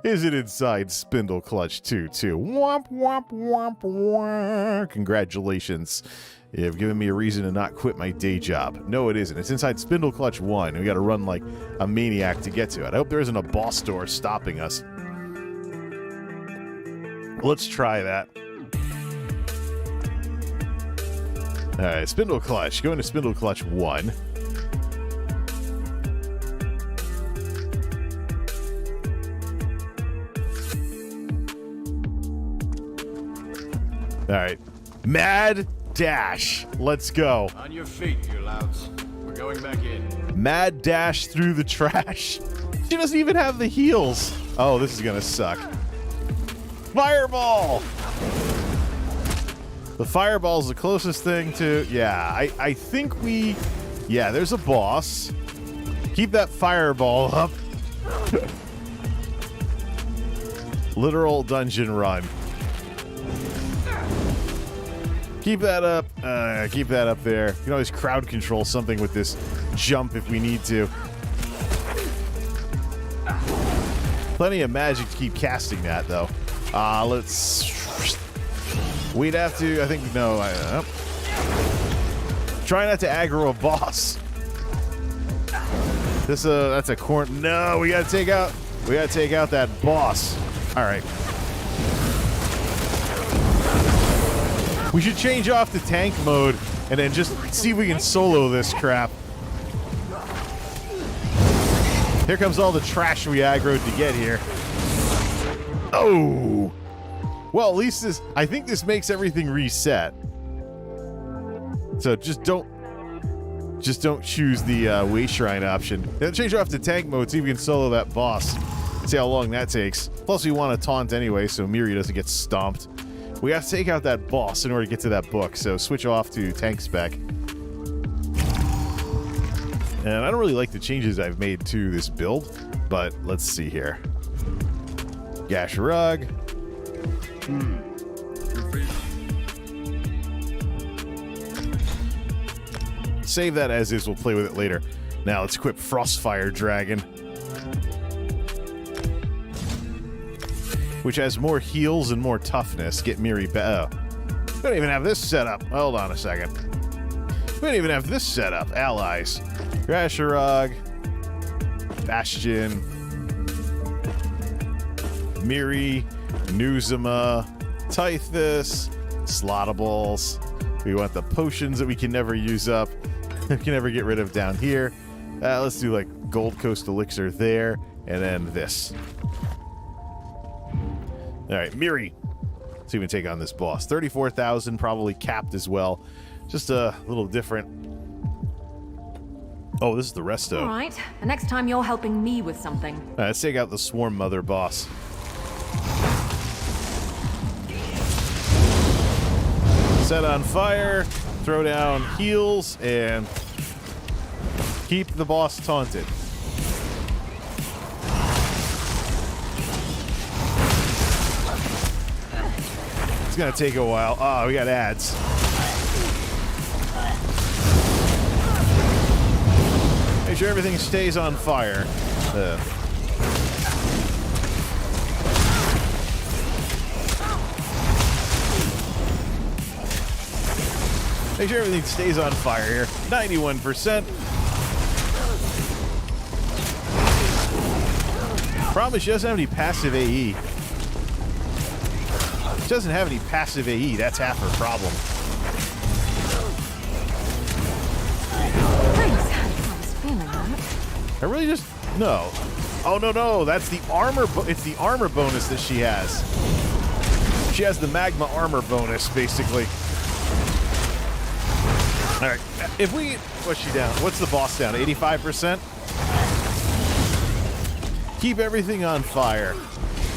Speaker 2: Is it inside Spindle Clutch 2 too? Womp womp womp womp. Congratulations. You've given me a reason to not quit my day job. No, it isn't. It's inside Spindle Clutch 1. We gotta run like a maniac to get to it. I hope there isn't a boss door stopping us. Let's try that. Alright, Spindle Clutch. Going to Spindle Clutch 1. Alright. Mad Dash. Let's go.
Speaker 5: On your feet, you louds. We're going back in.
Speaker 2: Mad Dash through the trash. She doesn't even have the heals. Oh, this is gonna suck. Fireball! The fireball's the closest thing to... Yeah, I think we... Yeah, there's a boss. Keep that fireball up. Literal dungeon run. Keep that up. Keep that up there. You can always crowd control something with this jump if we need to. Plenty of magic to keep casting that, though. Let's... We'd have to... I think... No. Try not to aggro a boss. That's a corn. No, we gotta take out that boss. All right. We should change off to tank mode and then just see if we can solo this crap. Here comes all the trash we aggroed to get here. Oh! Well, at least I think this makes everything reset. So just don't choose the Way Shrine option. Then change off to tank mode, see if we can solo that boss. See how long that takes. Plus, we want to taunt anyway, so Miri doesn't get stomped. We have to take out that boss in order to get to that book, so switch off to tank spec. And I don't really like the changes I've made to this build, but let's see here. Gash Rug. Save that as is, we'll play with it later. Now let's equip Fyrdragon, which has more heals and more toughness. Get Miri back. Oh. We don't even have this set up. Hold on a second. We don't even have this set up. Allies. Grasharog, Bastion, Miri, Nuzuma, Tythus, Slottables. We want the potions that we can never use up. We can never get rid of down here. Let's do like Gold Coast Elixir there, and then this. All right, Miri. Let's see if we can take on this boss. 34,000, probably capped as well. Just a little different. Oh, this is the resto.
Speaker 3: All right. The next time you're helping me with something.
Speaker 2: Let's take out the Swarm Mother boss. Set on fire, throw down heals, and keep the boss taunted. It's gonna take a while. Oh, we got ads. Make sure everything stays on fire. Make sure everything stays on fire here. 91%. Problem is she doesn't have any passive AE. She doesn't have any passive AE. That's half her problem. I really just no. Oh no! That's the armor. It's the armor bonus that she has. She has the magma armor bonus, basically. All right. If we what's she down? What's the boss down? 85%. Keep everything on fire.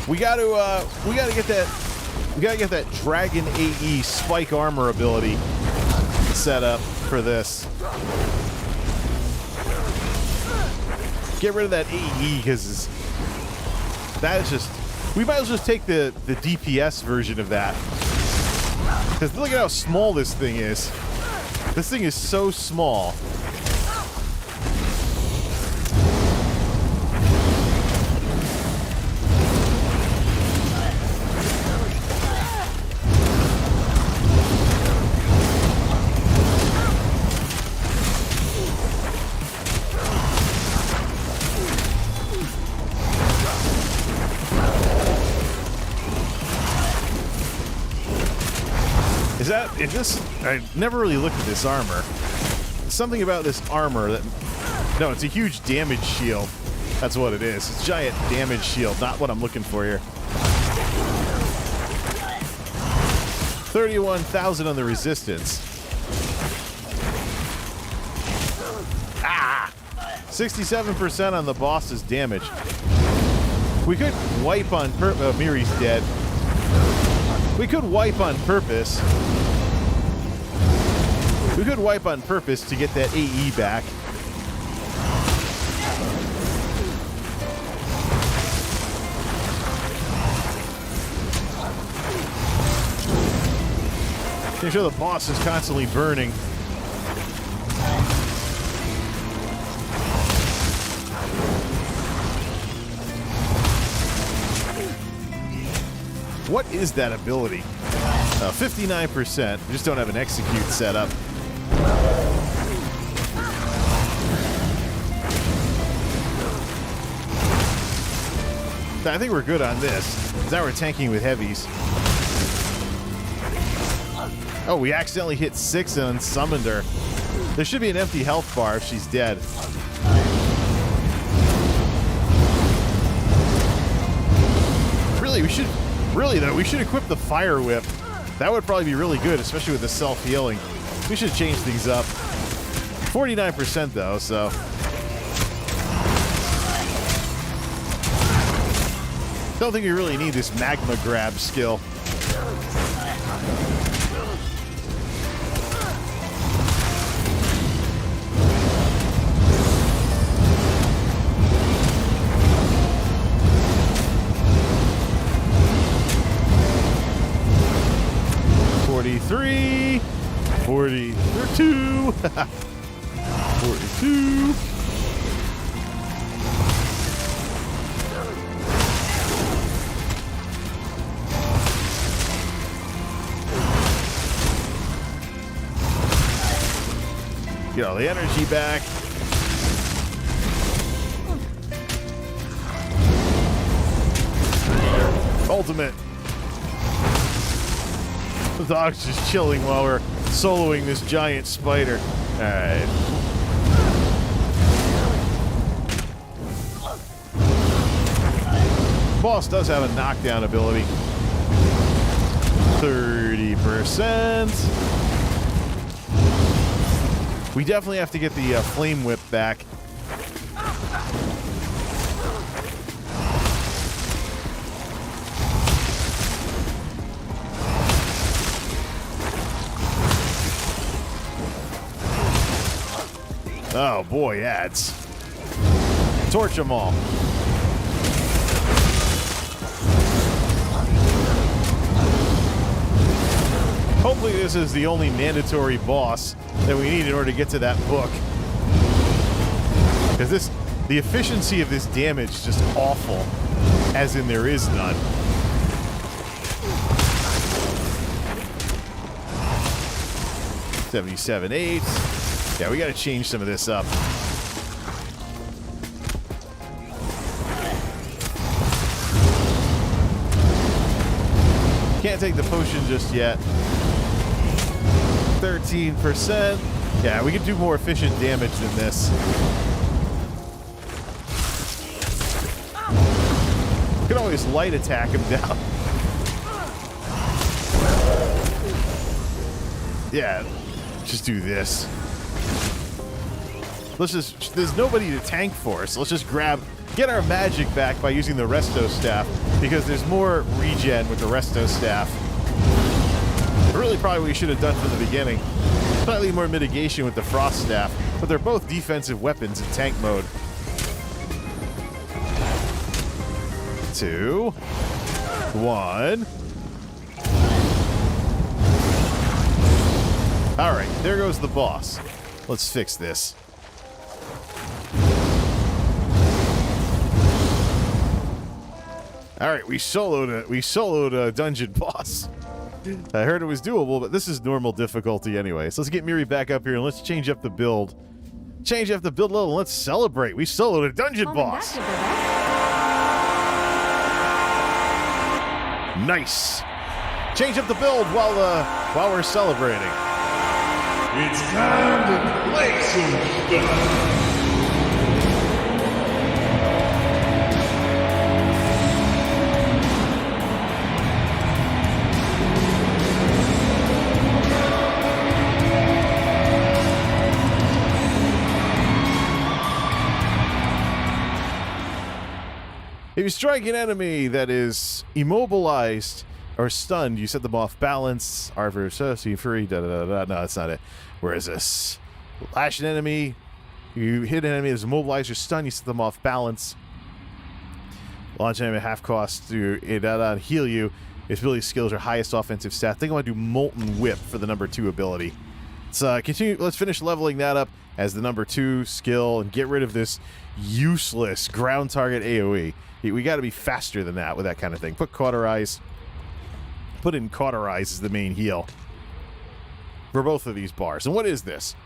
Speaker 2: We got to get that Dragon AE spike armor ability set up for this. Get rid of that AE because that is just. We might as well just take the DPS version of that. Because look at how small this thing is. This thing is so small. I never really looked at this armor. Something about this armor that... No, it's a huge damage shield. That's what it is. It's a giant damage shield. Not what I'm looking for here. 31,000 on the resistance. Ah! 67% on the boss's damage. We could wipe on purpose. Oh, Miri's dead. We could wipe on purpose. We could wipe on purpose to get that AE back. Make sure the boss is constantly burning. What is that ability? 59%. We just don't have an execute set up. I think we're good on this. Now we're tanking with heavies. Oh, we accidentally hit 6 and unsummoned her. There should be an empty health bar if she's dead. Really, we should equip the Fire Whip. That would probably be really good, especially with the self-healing. We should change things up. 49% though, so. Don't think you really need this magma grab skill. $43, 42, 42. Get all the energy back. Ultimate. The dog's just chilling while we're soloing this giant spider. Alright. Boss does have a knockdown ability. 30%. We definitely have to get the flame whip back. Oh boy, ads. Torch them all. Hopefully this is the only mandatory boss that we need in order to get to that book. Because the efficiency of this damage is just awful. As in there is none. $77.8. Yeah, we gotta change some of this up. Can't take the potion just yet. 13%. Yeah, we can do more efficient damage than this. We can always light attack him down. Yeah, just do this. There's nobody to tank for us. Let's just get our magic back by using the Resto Staff, because there's more regen with the Resto Staff. Really probably what we should have done from the beginning. Slightly more mitigation with the Frost Staff, but they're both defensive weapons in tank mode. 2, 1. Alright, there goes the boss. Let's fix this. Alright, we soloed a dungeon boss. I heard it was doable, but this is normal difficulty anyway. So let's get Miri back up here and let's change up the build. Change up the build level and let's celebrate. We soloed a dungeon boss. Nice. Change up the build while we're celebrating.
Speaker 1: It's time to play some stuff.
Speaker 2: If you strike an enemy that is immobilized or stunned, you set them off balance. Arver, free, No, that's not it. Whereas this? Lash an enemy. You hit an enemy that's immobilized or stunned, you set them off balance. Launch an enemy at half cost to heal you. Its ability skills are highest offensive stat. I think I want to do Molten Whip for the number 2 ability. Let's finish leveling that up as the number 2 skill and get rid of this useless ground target AoE. We got to be faster than that with that kind of thing. Put Cauterize. Put in Cauterize as the main heal for both of these bars. And what is this?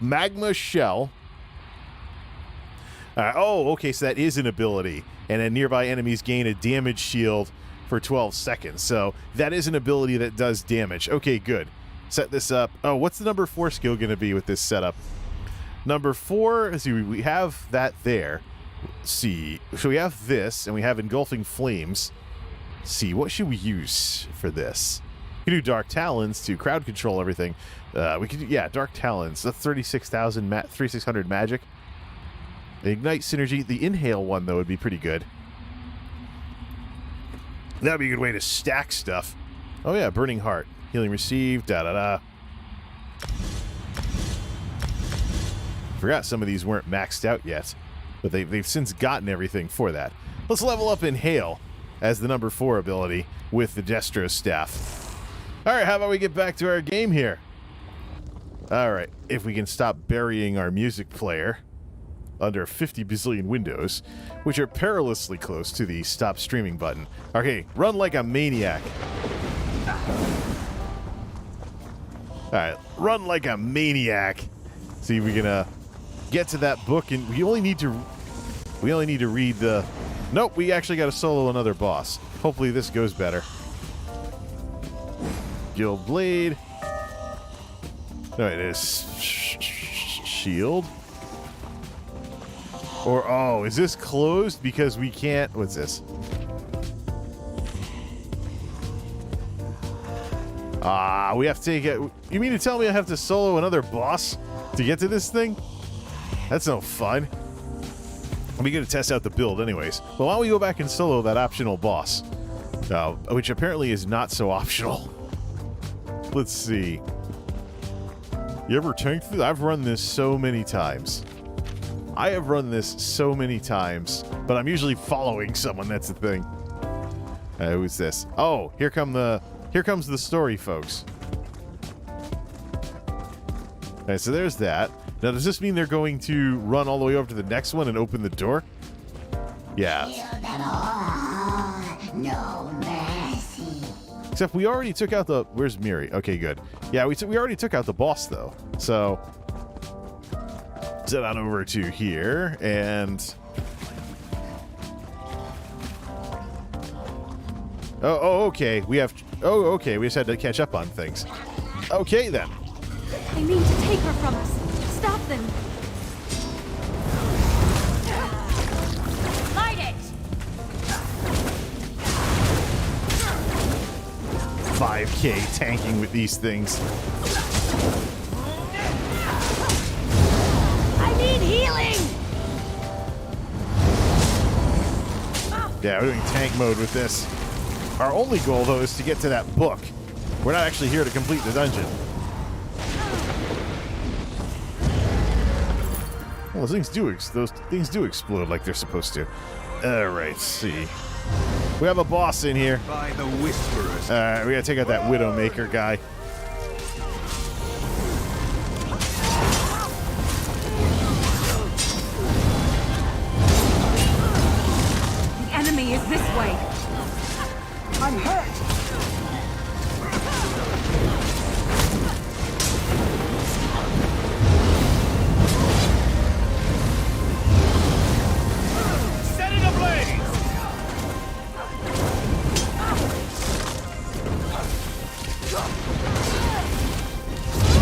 Speaker 2: Magma Shell. Oh, okay, so that is an ability. And then nearby enemies gain a damage shield for 12 seconds. So that is an ability that does damage. Okay, good. Set this up. Oh, what's the number 4 skill going to be with this setup? Number 4, let's see, we have that there. Let's see. So we have this, and we have Engulfing Flames. Let's see, what should we use for this? We can do Dark Talons to crowd control everything. We could do, yeah, Dark Talons. That's 3600 magic. The Ignite Synergy. The Inhale one, though, would be pretty good. That would be a good way to stack stuff. Oh, yeah, Burning Heart. Healing received, da-da-da. Forgot some of these weren't maxed out yet, but they've since gotten everything for that. Let's level up Inhale as the number 4 ability with the Destro Staff. All right, how about we get back to our game here? All right, if we can stop burying our music player under 50 bazillion windows, which are perilously close to the stop streaming button. Okay, run like a maniac. All right, run like a maniac. See if we can get to that book, and we only need to read the. Nope, we actually got to solo another boss. Hopefully this goes better. Guild Blade. No, it is Shield. Or, oh, is this closed because we can't... What's this? We have to take it... You mean to tell me I have to solo another boss to get to this thing? That's no fun. We got to test out the build anyways. Well, why don't we go back and solo that optional boss? Which apparently is not so optional. Let's see. You ever tanked through? I've run this so many times. I have run this so many times, but I'm usually following someone. That's the thing. Who's this? Oh, here comes the story, folks. Okay, so there's that. Now, does this mean they're going to run all the way over to the next one and open the door? Yeah.
Speaker 7: No mercy.
Speaker 2: Except we already took out the... Where's Miri? Okay, good. Yeah, we already took out the boss, though. So... Set on over to here, and... Oh, okay. We have... Oh, okay. We just had to catch up on things. Okay, then.
Speaker 3: They mean to take her from us. Stop them. Light it!
Speaker 2: 5K tanking with these things.
Speaker 3: I need healing!
Speaker 2: Yeah, we're doing tank mode with this. Our only goal, though, is to get to that book. We're not actually here to complete the dungeon. Well, those things do explode like they're supposed to. All right, let's see. We have a boss in here.
Speaker 5: By the Whisperers.
Speaker 2: All right, we gotta take out that Widowmaker guy.
Speaker 3: The enemy is this way.
Speaker 4: I'm hurt.
Speaker 5: Set it ablaze!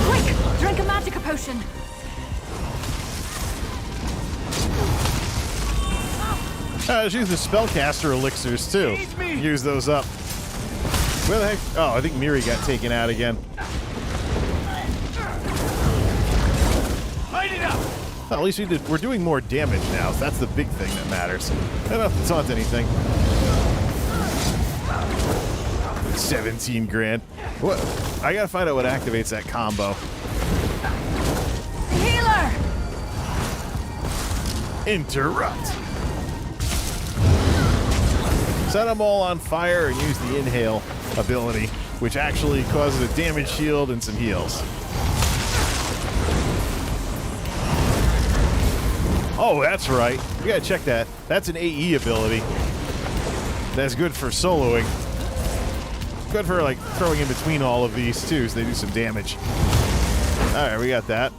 Speaker 3: Quick! Drink a Magicka potion.
Speaker 2: Just use the spellcaster elixirs too. Use those up. Where the heck? Oh, I think Miri got taken out again.
Speaker 5: Light it up!
Speaker 2: Well, at least we're doing more damage now. So that's the big thing that matters. I don't have to taunt anything. 17 grand. What? I gotta find out what activates that combo.
Speaker 3: Healer!
Speaker 2: Interrupt. Set them all on fire and use the Inhale ability, which actually causes a damage shield and some heals. Oh, that's right. We gotta check that. That's an AE ability. That's good for soloing. Good for, like, throwing in between all of these, too, so they do some damage. Alright, we got that.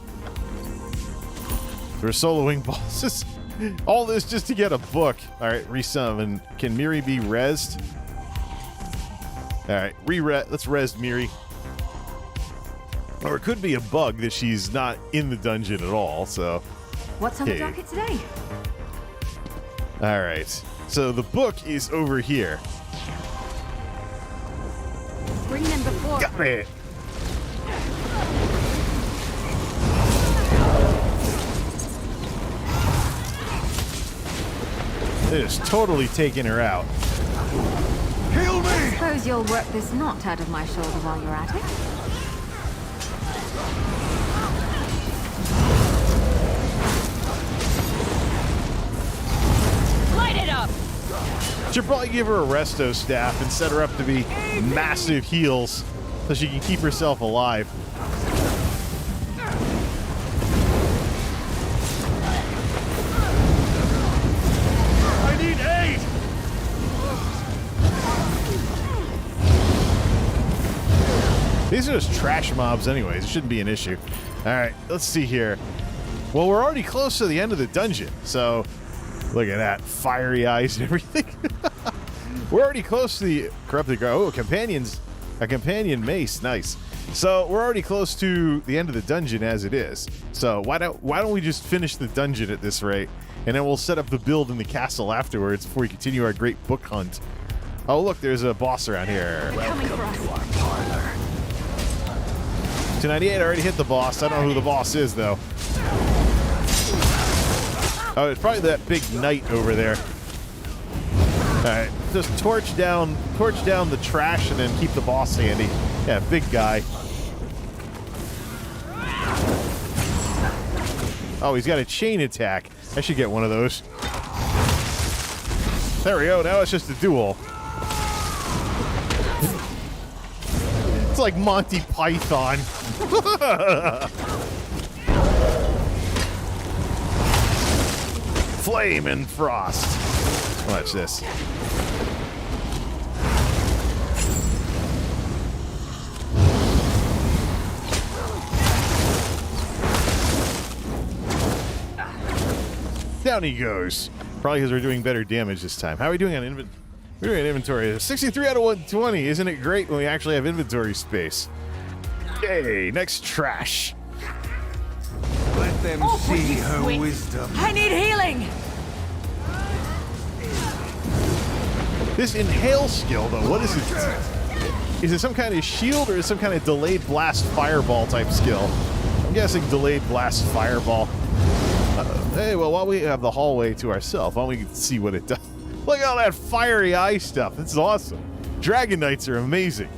Speaker 2: We're soloing bosses. All this just to get a book. All right, resummon. Can Miri be rezzed? All right, let's res Miri. Or it could be a bug that she's not in the dungeon at all, so.
Speaker 3: What's on the docket today?
Speaker 2: All right, so the book is over here.
Speaker 3: Bring them before.
Speaker 2: Got it. They're just totally taking her out.
Speaker 1: Heal me!
Speaker 3: Suppose you'll work this knot out of my shoulder while you're at it. Light it up!
Speaker 2: Should probably give her a resto staff and set her up to be massive heals so she can keep herself alive.
Speaker 1: I need aid!
Speaker 2: These are just trash mobs anyways. It shouldn't be an issue. All right, let's see here. Well, we're already close to the end of the dungeon, so look at that. Fiery eyes and everything. We're already close to the corrupted. Oh, a companion mace. Nice. So we're already close to the end of the dungeon as it is. So why don't we just finish the dungeon at this rate, and then we'll set up the build in the castle afterwards before we continue our great book hunt. Oh, look, there's a boss around here.
Speaker 3: Coming for us.
Speaker 2: 298, I already hit the boss. I don't know who the boss is, though. Oh, it's probably that big knight over there. All right, just torch down the trash and then keep the boss handy. Yeah, big guy. Oh, he's got a chain attack. I should get one of those. There we go. Now it's just a duel. It's like Monty Python. Flame and frost. Watch this. Down he goes. Probably because we're doing better damage this time. How are we doing on inventory? We're doing an inventory. 63 out of 120. Isn't it great when we actually have inventory space? Yay, next trash.
Speaker 5: Let them see her wisdom.
Speaker 3: I need healing!
Speaker 2: This inhale skill, though, what is it? Is it some kind of shield or is it some kind of delayed blast fireball type skill? I'm guessing delayed blast fireball. Hey, well, while we have the hallway to ourselves, why don't we see what it does? Look at all that fiery eye stuff. This is awesome. Dragon Knights are amazing.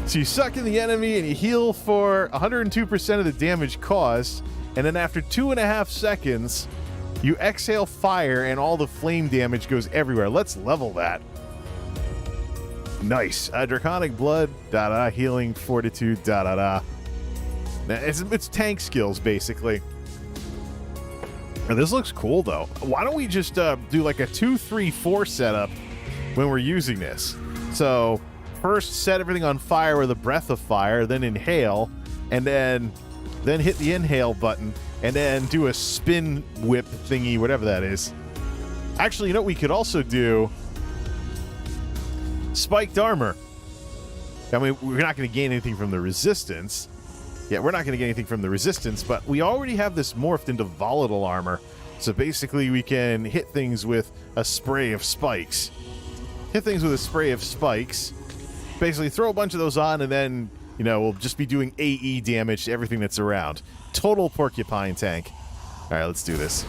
Speaker 2: So you suck in the enemy and you heal for 102% of the damage caused, and then after 2.5 seconds, you exhale fire and all the flame damage goes everywhere. Let's level that. Nice. Draconic blood, da-da, healing, fortitude, da-da-da. It's tank skills, basically. And this looks cool, though. Why don't we just do like a 2-3-4 setup when we're using this? So first set everything on fire with a breath of fire, then inhale, and then hit the inhale button, and then do a spin whip thingy, whatever that is. Actually, you know what we could also do? Spiked armor. I mean, we're not going to gain anything from the resistance. Yeah, we're not going to get anything from the resistance, but we already have this morphed into volatile armor. So basically, we can hit things with a spray of spikes. Hit things with a spray of spikes. Basically, throw a bunch of those on, and then, you know, we'll just be doing AE damage to everything that's around. Total porcupine tank. All right, let's do this.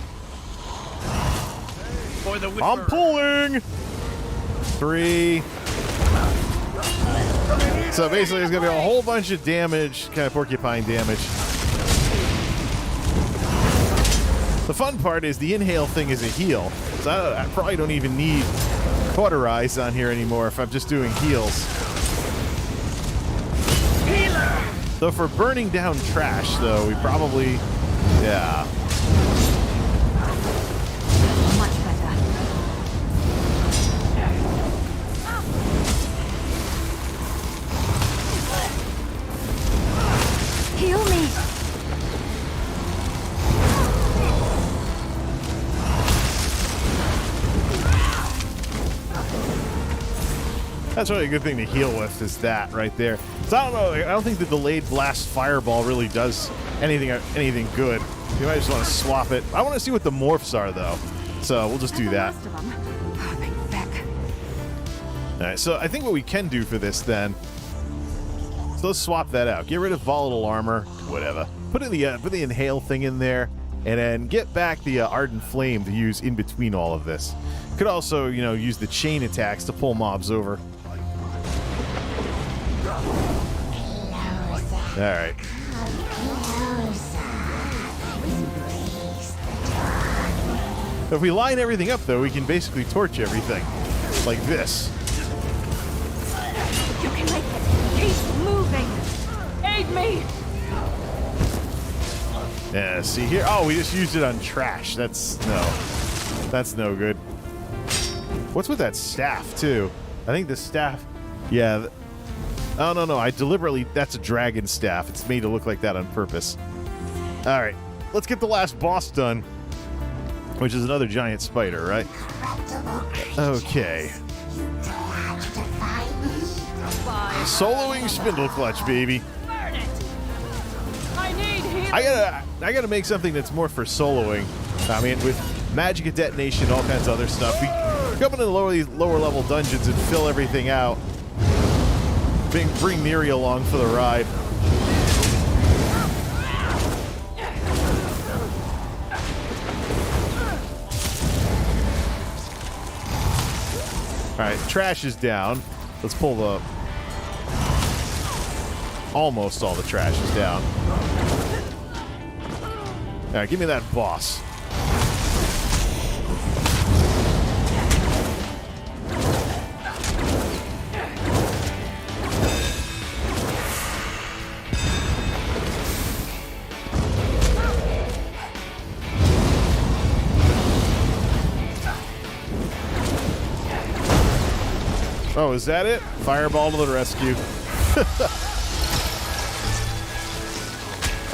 Speaker 5: For the
Speaker 2: I'm pulling! 3. So basically, there's going to be a whole bunch of damage, kind of porcupine damage. The fun part is the inhale thing is a heal. So I probably don't even need cauterize on here anymore if I'm just doing heals.
Speaker 5: healer.
Speaker 2: So for burning down trash, though, we probably, yeah.
Speaker 3: Much better. Heal me!
Speaker 2: That's really a good thing to heal with, is that right there. So I don't know. I don't think the delayed blast fireball really does anything good. You might just want to swap it. I want to see what the morphs are, though. So we'll just do that. All right, so I think what we can do for this then, so let's swap that out. Get rid of volatile armor, whatever. Put the inhale thing in there, and then get back the ardent flame to use in between all of this. Could also, you know, use the chain attacks to pull mobs over. All right. If we line everything up, though, we can basically torch everything like this.
Speaker 3: You can make it. Keep moving. Aid me.
Speaker 2: Yeah, see here? Oh, we just used it on trash. That's no good. What's with that staff, too? I think the staff... Yeah. Oh, no. I deliberately... That's a dragon staff. It's made to look like that on purpose. All right. Let's get the last boss done, which is another giant spider, right? Okay. Soloing spindle clutch, baby.
Speaker 3: Burn it. I need healing.
Speaker 2: I gotta make something that's more for soloing. I mean, with Magicka detonation, all kinds of other stuff. We come into the lower level dungeons and fill everything out. Bring Neri along for the ride. All right, trash is down. Let's pull the... Almost all the trash is down. All right, give me that boss. Oh, is that it? Fireball to the rescue.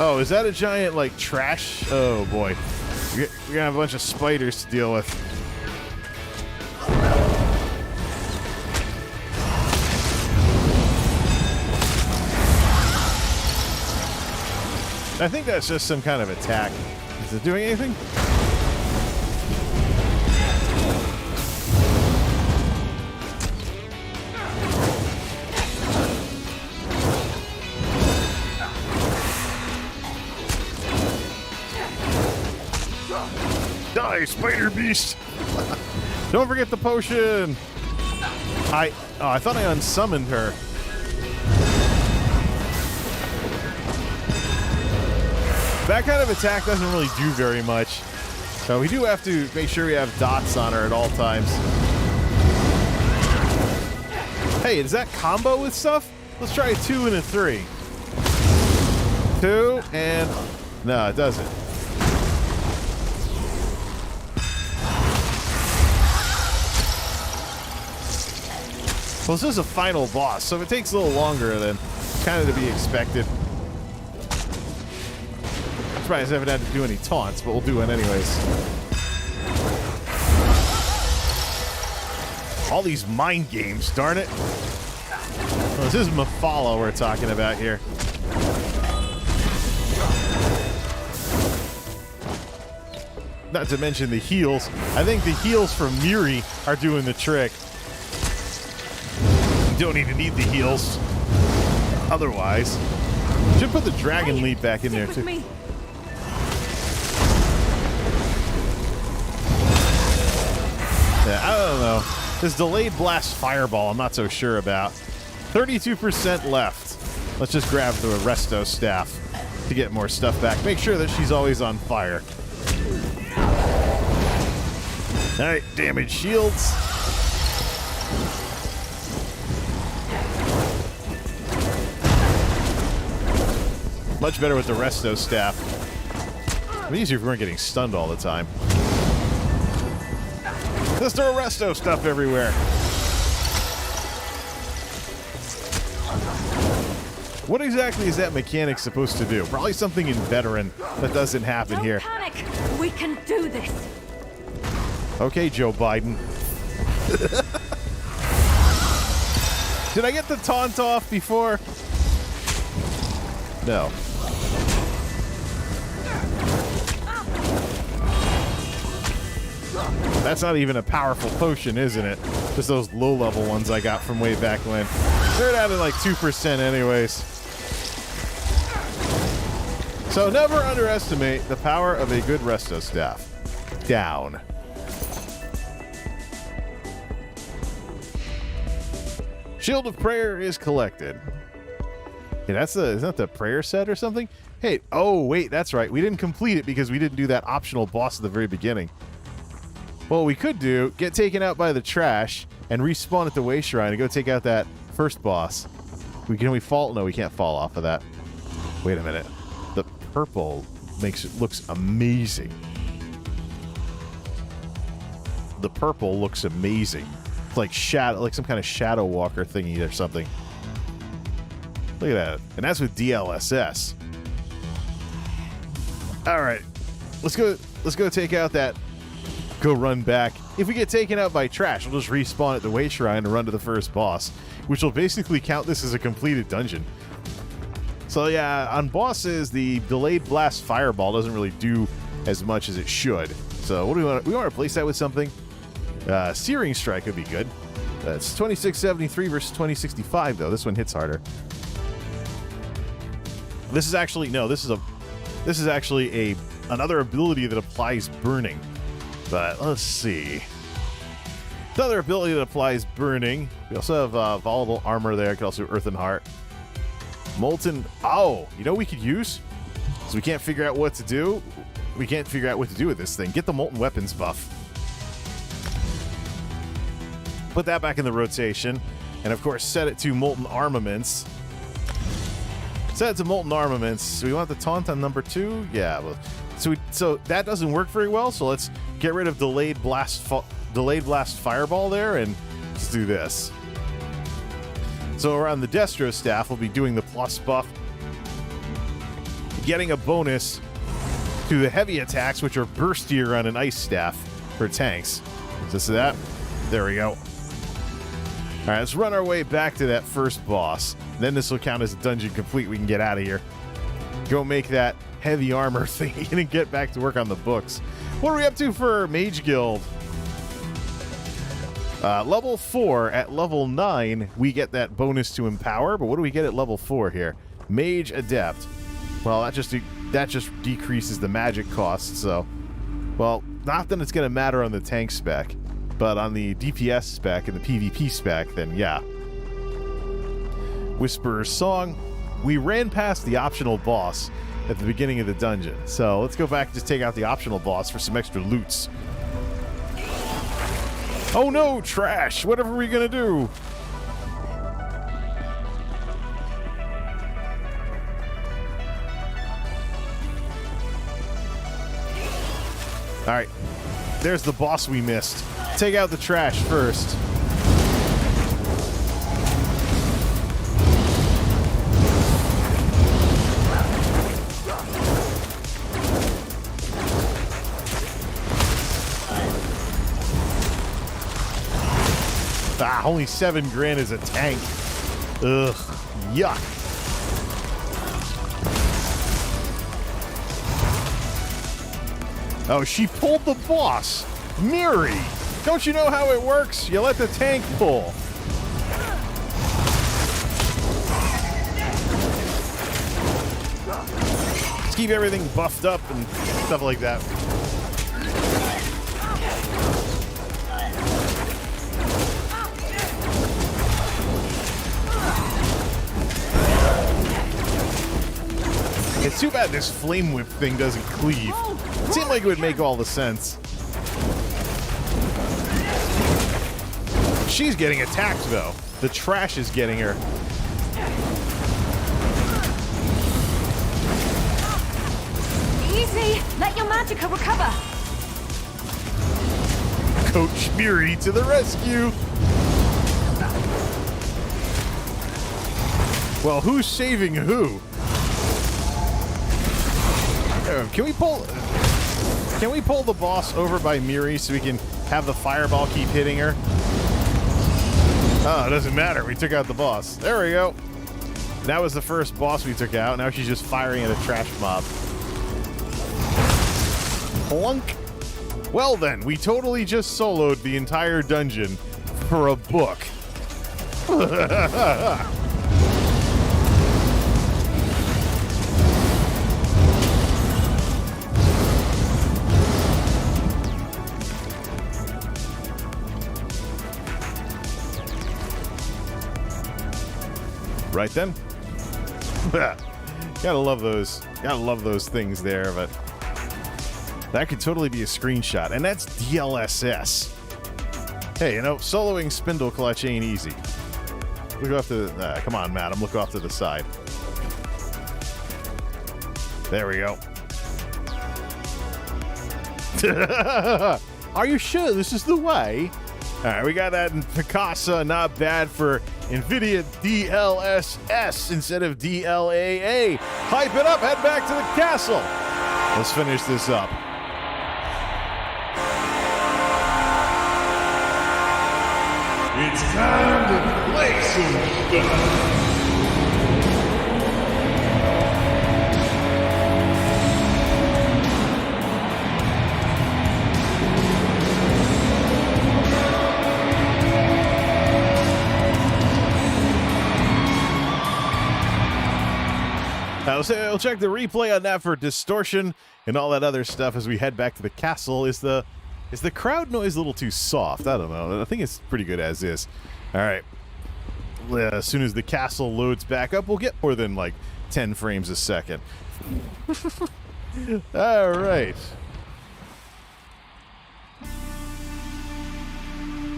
Speaker 2: Oh, is that a giant, like, trash? Oh, boy. We're gonna have a bunch of spiders to deal with. I think that's just some kind of attack. Is it doing anything? Die, spider beast! Don't forget the potion! I thought I unsummoned her. That kind of attack doesn't really do very much. So we do have to make sure we have dots on her at all times. Hey, does that combo with stuff? Let's try a 2 and a 3. 2 and... No, it doesn't. Well, this is a final boss, so it takes a little longer than kind of to be expected. Surprised I haven't had to do any taunts, but we'll do one anyways. All these mind games, darn it. Well, this is Mephala we're talking about here. Not to mention the heals. I think the heals from Miri are doing the trick. Don't even need the heals. Otherwise, should put the dragon lead back in there too. Yeah, I don't know. This delayed blast fireball, I'm not so sure about. 32% left. Let's just grab the resto staff to get more stuff back. Make sure that she's always on fire. All right, damage shields. Much better with the resto staff. It'd be easier if we weren't getting stunned all the time. Let's throw resto stuff everywhere. What exactly is that mechanic supposed to do? Probably something in veteran that doesn't happen here.
Speaker 3: Don't panic. We can do this.
Speaker 2: Okay, Joe Biden. Did I get the taunt off before? No. That's not even a powerful potion, isn't it? Just those low-level ones I got from way back when. They're down to like 2% anyways. So never underestimate the power of a good resto staff. Down. Shield of Prayer is collected. Yeah, isn't that the prayer set or something? Hey, oh wait, that's right. We didn't complete it because we didn't do that optional boss at the very beginning. Well, we could do, get taken out by the trash and respawn at the Way Shrine and go take out that first boss. Can we fall? No, we can't fall off of that. Wait a minute. The purple looks amazing. The purple looks amazing. It's like some kind of shadow walker thingy or something. Look at that. And that's with DLSS. All right. Let's go take out that. Go run back. If we get taken out by trash, we'll just respawn at the Way Shrine and run to the first boss, which will basically count this as a completed dungeon. So yeah, on bosses, the delayed blast fireball doesn't really do as much as it should. So what do we want? We want to replace that with something. Searing Strike would be good. That's 2673 versus 2065 though. This one hits harder. This is actually another ability that applies burning. But let's see. Another ability that applies burning. We also have volatile armor there. Could also Earthen Heart. Molten. Oh, you know what we could use? So we can't figure out what to do. We can't figure out what to do with this thing. Get the Molten Weapons buff. Put that back in the rotation. And of course, set it to Molten Armaments. Set it to Molten Armaments. Do we want the taunt on number 2? Yeah. Well, so that doesn't work very well. So let's get rid of delayed blast fireball there, and let's do this. So around the Destro staff, we'll be doing the plus buff, getting a bonus to the heavy attacks, which are burstier on an ice staff for tanks. Just that. There we go. All right, let's run our way back to that first boss. Then this will count as a dungeon complete. We can get out of here. Go make that heavy armor thing and get back to work on the books. What are we up to for Mage Guild? Level 4. At level 9, we get that bonus to Empower, but what do we get at level 4 here? Mage Adept. Well, that just decreases the magic cost, so... Well, not that it's going to matter on the tank spec, but on the DPS spec and the PvP spec, then yeah. Whisperer's Song. We ran past the optional boss at the beginning of the dungeon, so let's go back and just take out the optional boss for some extra loots. Oh no, trash! What are we gonna do? Alright, there's the boss we missed. Take out the trash first. Ah, only 7 grand is a tank. Ugh, yuck. Oh, she pulled the boss. Miri, don't you know how it works? You let the tank pull. Let's keep everything buffed up and stuff like that. It's too bad this flame whip thing doesn't cleave. It seemed like it would make all the sense. She's getting attacked, though. The trash is getting her.
Speaker 3: Easy! Let your Magicka recover!
Speaker 2: Coach Miri to the rescue! Well, who's saving who? Can we pull the boss over by Miri so we can have the fireball keep hitting her? Oh, it doesn't matter. We took out the boss. There we go. That was the first boss we took out. Now she's just firing at a trash mob. Plunk. Well then, we totally just soloed the entire dungeon for a book. Right then. Gotta love those things there, but that could totally be a screenshot, and that's DLSS. Hey, you know, soloing Spindle Clutch ain't easy. Look off to the, come on, madam, look off to the side. There we go. Are you sure this is the way? All right, we got that in Picasa, not bad for NVIDIA DLSS instead of DLAA. Hype it up, head back to the castle. Let's finish this up.
Speaker 1: It's time to play some stuff.
Speaker 2: We'll check the replay on that for distortion and all that other stuff as we head back to the castle. Is the crowd noise a little too soft? I don't know. I think it's pretty good as is. All right. As soon as the castle loads back up, we'll get more than like 10 frames a second. All right.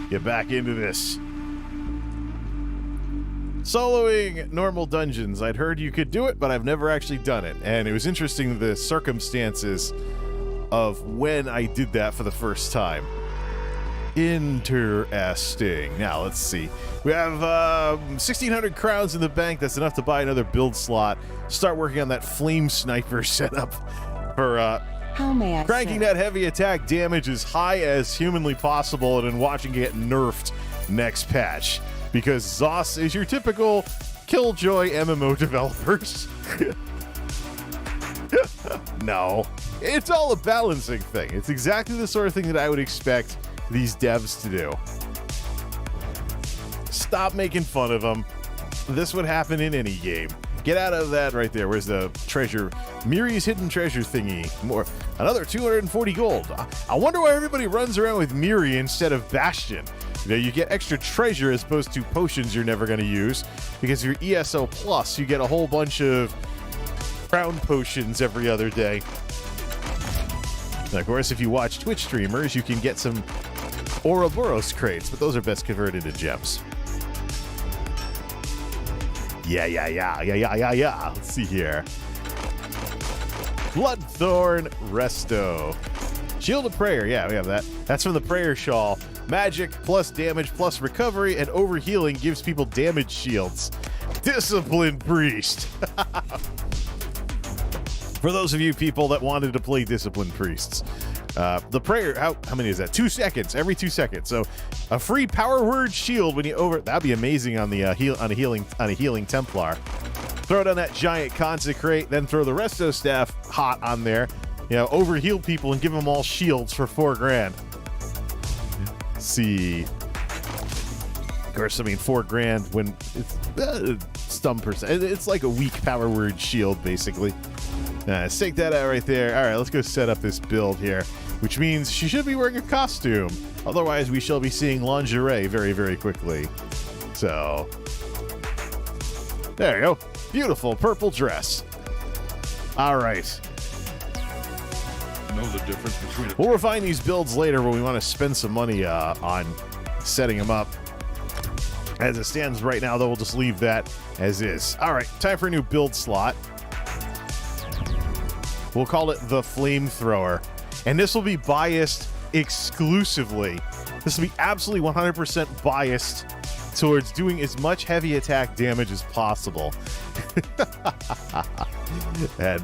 Speaker 2: Get back into this. Soloing normal dungeons. I'd heard you could do it, but I've never actually done it. And it was interesting the circumstances of when I did that for the first time. Interesting. Now, let's see. We have 1,600 crowns in the bank. That's enough to buy another build slot. Start working on that flame sniper setup for
Speaker 6: How may I
Speaker 2: cranking
Speaker 6: say?
Speaker 2: that heavy attack damage as high as humanly possible and then watching it get nerfed next patch. Because ZOS is your typical Killjoy MMO developers. No. It's all a balancing thing. It's exactly the sort of thing that I would expect these devs to do. Stop making fun of them. This would happen in any game. Get out of that right there. Where's the treasure? Miri's hidden treasure thingy. More. Another 240 gold. I wonder why everybody runs around with Miri instead of Bastion. You know, you get extra treasure as opposed to potions you're never going to use. Because you're ESO plus, you get a whole bunch of crown potions every other day. And of course, if you watch Twitch streamers, you can get some Ouroboros crates, but those are best converted to gems. Yeah. Let's see here. Bloodthorn Resto. Shield of Prayer. Yeah, we have that. That's from the Prayer Shawl. Magic plus damage plus recovery and overhealing gives people damage shields. Discipline Priest. For those of you people that wanted to play Discipline Priests. The prayer, how many is that? 2 seconds, every 2 seconds. So a free power word shield when you that'd be amazing on the on a healing Templar. Throw it on that giant consecrate, then throw the Resto staff hot on there. You know, overheal people and give them all shields for $4 grand. Let's see. Of course, I mean $4 grand when it's stun percent. It's like a weak power word shield, basically. Let's take that out right there. All right, let's go set up this build here, which means she should be wearing a costume. Otherwise, we shall be seeing lingerie very, very quickly. So, there you go. Beautiful purple dress. All right.
Speaker 1: Know the difference between a
Speaker 2: We'll refine these builds later when we want to spend some money on setting them up. As it stands right now, though, we'll just leave that as is. All right, time for a new build slot. We'll call it the Flamethrower. And this will be biased exclusively. This will be absolutely 100% biased towards doing as much heavy attack damage as possible. And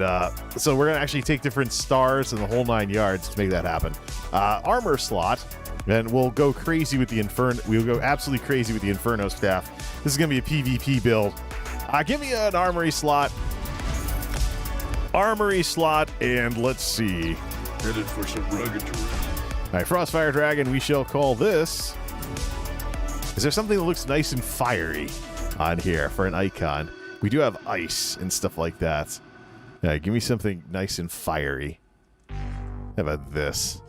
Speaker 2: so we're going to actually take different stars and the whole 9 yards to make that happen. Armor slot. And we'll go crazy with the inferno. We'll go absolutely crazy with the inferno staff. This is going to be a PvP build. Give me an armory slot. Armory slot, and let's see.
Speaker 1: Headed for some rugged terrain.
Speaker 2: All right, Fyrdragon, we shall call this. Is there something that looks nice and fiery on here for an icon? We do have ice and stuff like that. All right, give me something nice and fiery. How about this?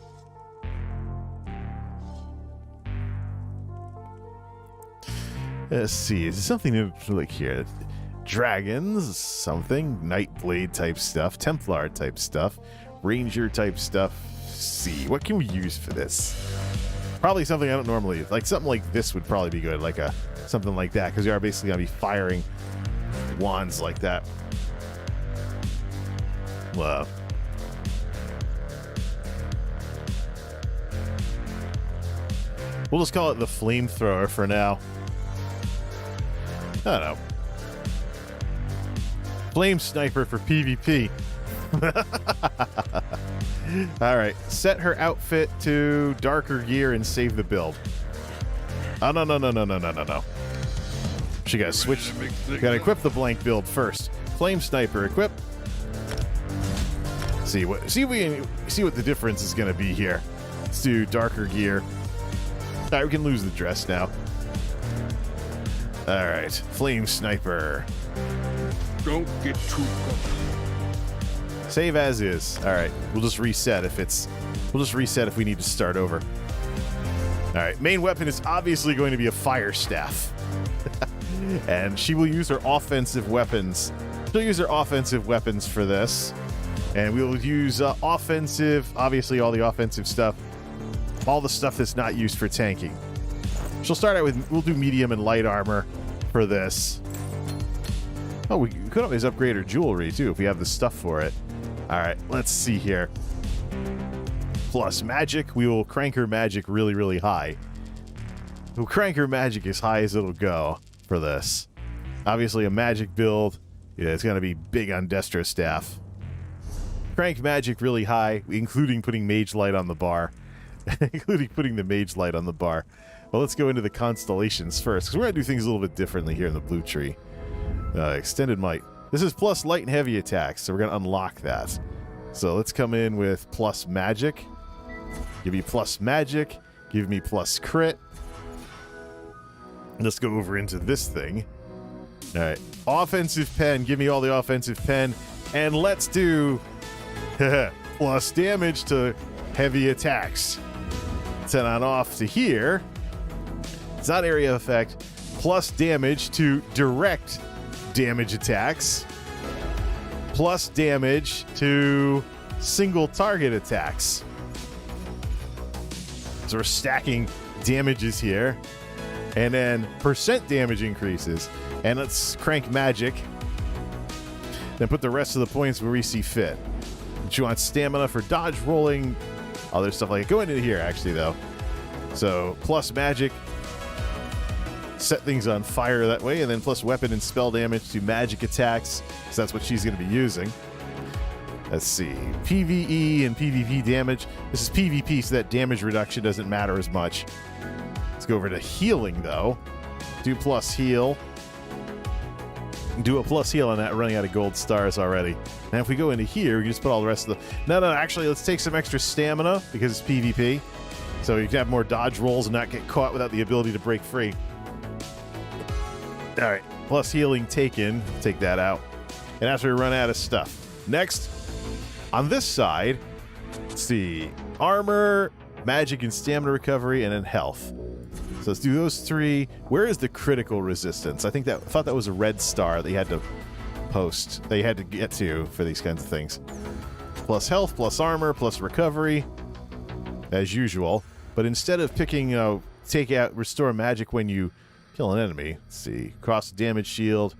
Speaker 2: Let's see. Is there something to look here? Dragons, something. Nightblade type stuff. Templar type stuff. Ranger type stuff. See, what can we use for this? Probably something I don't normally, like something like this would probably be good, like something like that, because you are basically gonna be firing wands like that. Wow. We'll just call it the flamethrower for now. I don't know. Flame sniper for PvP. All right, set her outfit to darker gear and save the build. Oh, no. She got to switch. Got to equip the blank build first. Flame sniper equip. See what the difference is going to be here. Let's do darker gear. All right, we can lose the dress now. All right, flame sniper.
Speaker 1: Don't get too comfortable.
Speaker 2: Save as is. All right, we'll just reset if we need to start over. All right, main weapon is obviously going to be a fire staff. And she will use her offensive weapons. She'll use her offensive weapons for this. And we will use offensive, obviously all the offensive stuff. All the stuff that's not used for tanking. She'll start out with, we'll do medium and light armor for this. Oh, we could always upgrade her jewelry too if we have the stuff for it. All right, let's see here. Plus magic, we will crank her magic really, really high. We'll crank her magic as high as it'll go for this. Obviously a magic build. Yeah, it's going to be big on Destro staff. Crank magic really high, including putting mage light on the bar. Including putting the mage light on the bar. Well, let's go into the constellations first, because we're going to do things a little bit differently here in the blue tree. Extended might. This is plus light and heavy attacks, so we're going to unlock that. So let's come in with plus magic. Give me plus magic. Give me plus crit. Let's go over into this thing. All right. Offensive pen. Give me all the offensive pen. And let's do plus damage to heavy attacks. Set on off to here. It's not area effect. Plus damage to direct damage attacks. Plus damage to single target attacks. So we're stacking damages here. And then percent damage increases. And let's crank magic. Then put the rest of the points where we see fit. But you want stamina for dodge, rolling, other stuff like it. Go into here, actually, though. So plus magic. Set things on fire that way, and then plus weapon and spell damage to magic attacks, because that's what she's going to be using. Let's see. PvE and PvP damage. This is PvP, so that damage reduction doesn't matter as much. Let's go over to healing, though. Do plus heal. Do a plus heal on that, running out of gold stars already. Now, if we go into here, we can just put all the rest of the... No, actually, let's take some extra stamina, because it's PvP. So you can have more dodge rolls and not get caught without the ability to break free. All right, plus healing taken. Take that out. And after we run out of stuff. Next, on this side, let's see. Armor, magic and stamina recovery, and then health. So let's do those three. Where is the critical resistance? I thought that was a red star that you had to post. That you had to get to for these kinds of things. Plus health, plus armor, plus recovery. As usual. But instead of picking, take out, restore magic when you kill an enemy. Let's see. Cross damage shield.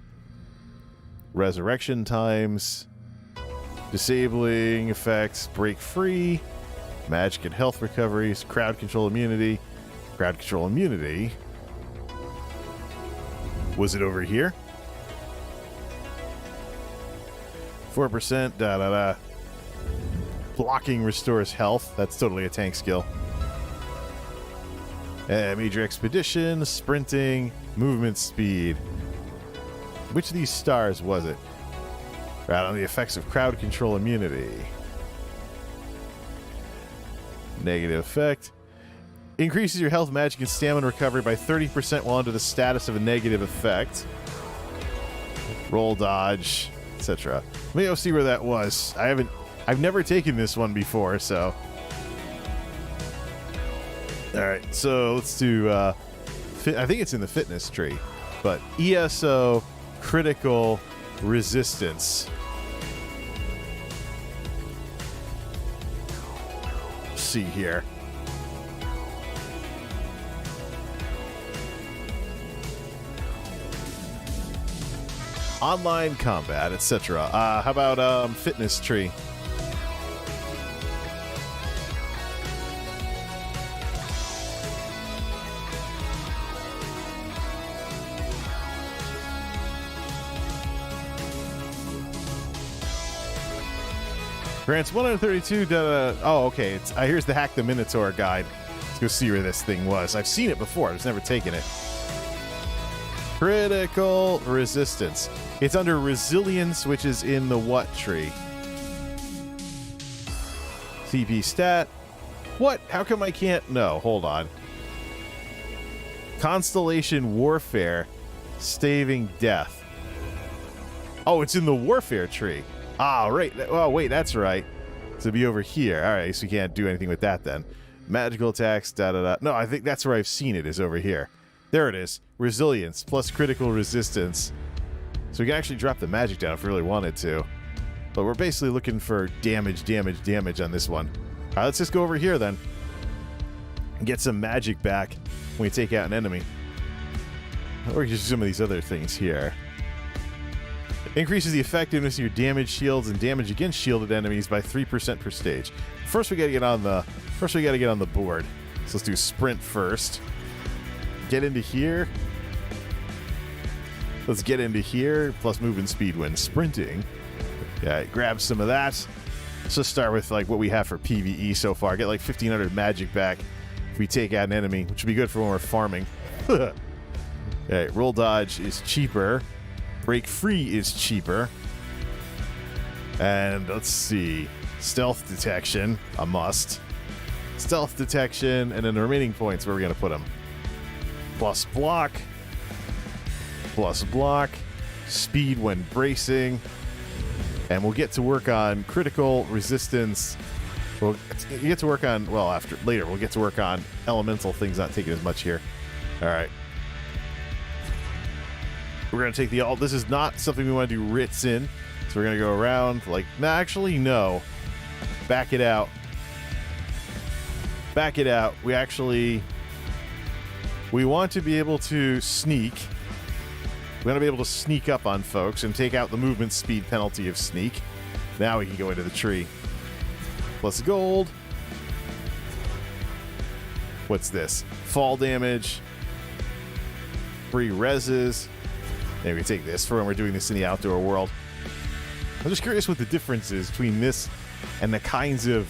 Speaker 2: Resurrection times. Disabling effects. Break free. Magic and health recoveries. Crowd control immunity. Crowd control immunity. Was it over here? 4%. Blocking restores health. That's totally a tank skill. Major expedition, sprinting, movement speed. Which of these stars was it? Right on the effects of crowd control immunity. Negative effect. Increases your health, magic, and stamina recovery by 30% while under the status of a negative effect. Roll dodge, etc. Let me go see where that was. I've never taken this one before, so. Alright, so let's do I think it's in the fitness tree. But ESO critical resistance. Let's see here. Online combat, etc. How about fitness tree? Grants 132. Oh, okay. Here's the Hack the Minotaur guide. Let's go see where this thing was. I've seen it before. I've just never taken it. Critical resistance. It's under resilience, which is in the what tree? CP stat. What? How come I can't? No, hold on. Constellation warfare. Staving death. Oh, it's in the warfare tree. Ah, right. Oh, wait, that's right. So it'd be over here. All right, so we can't do anything with that then. Magical attacks, da-da-da. No, I think that's where I've seen it, is over here. There it is. Resilience plus critical resistance. So we can actually drop the magic down if we really wanted to. But we're basically looking for damage on this one. All right, let's just go over here then. And get some magic back when we take out an enemy. Or just some of these other things here. Increases the effectiveness of your damage shields and damage against shielded enemies by 3% per stage. First we gotta get on the board. So let's do sprint first. Get into here. Let's get into here. Plus movement speed when sprinting. Yeah, grab some of that. Let's just start with like what we have for PvE so far. Get like 1500 magic back if we take out an enemy, which would be good for when we're farming. Okay, roll dodge is cheaper. Break free is cheaper. And let's see. Stealth detection, a must. Stealth detection, and then the remaining points, where we're going to put them. Plus block. Plus block. Speed when bracing. And we'll get to work on critical resistance. We'll get to work on, well, later, we'll get to work on elemental things, not taking as much here. All right. We're going to take the alt. This is not something we want to do writs in. So we're going to go around like, nah, actually, no. Back it out. Back it out. We want to be able to sneak. We want to be able to sneak up on folks and take out the movement speed penalty of sneak. Now we can go into the tree. Plus gold. What's this? Fall damage. Free reses. Maybe we take this for when we're doing this in the outdoor world. I'm just curious what the difference is between this and the kinds of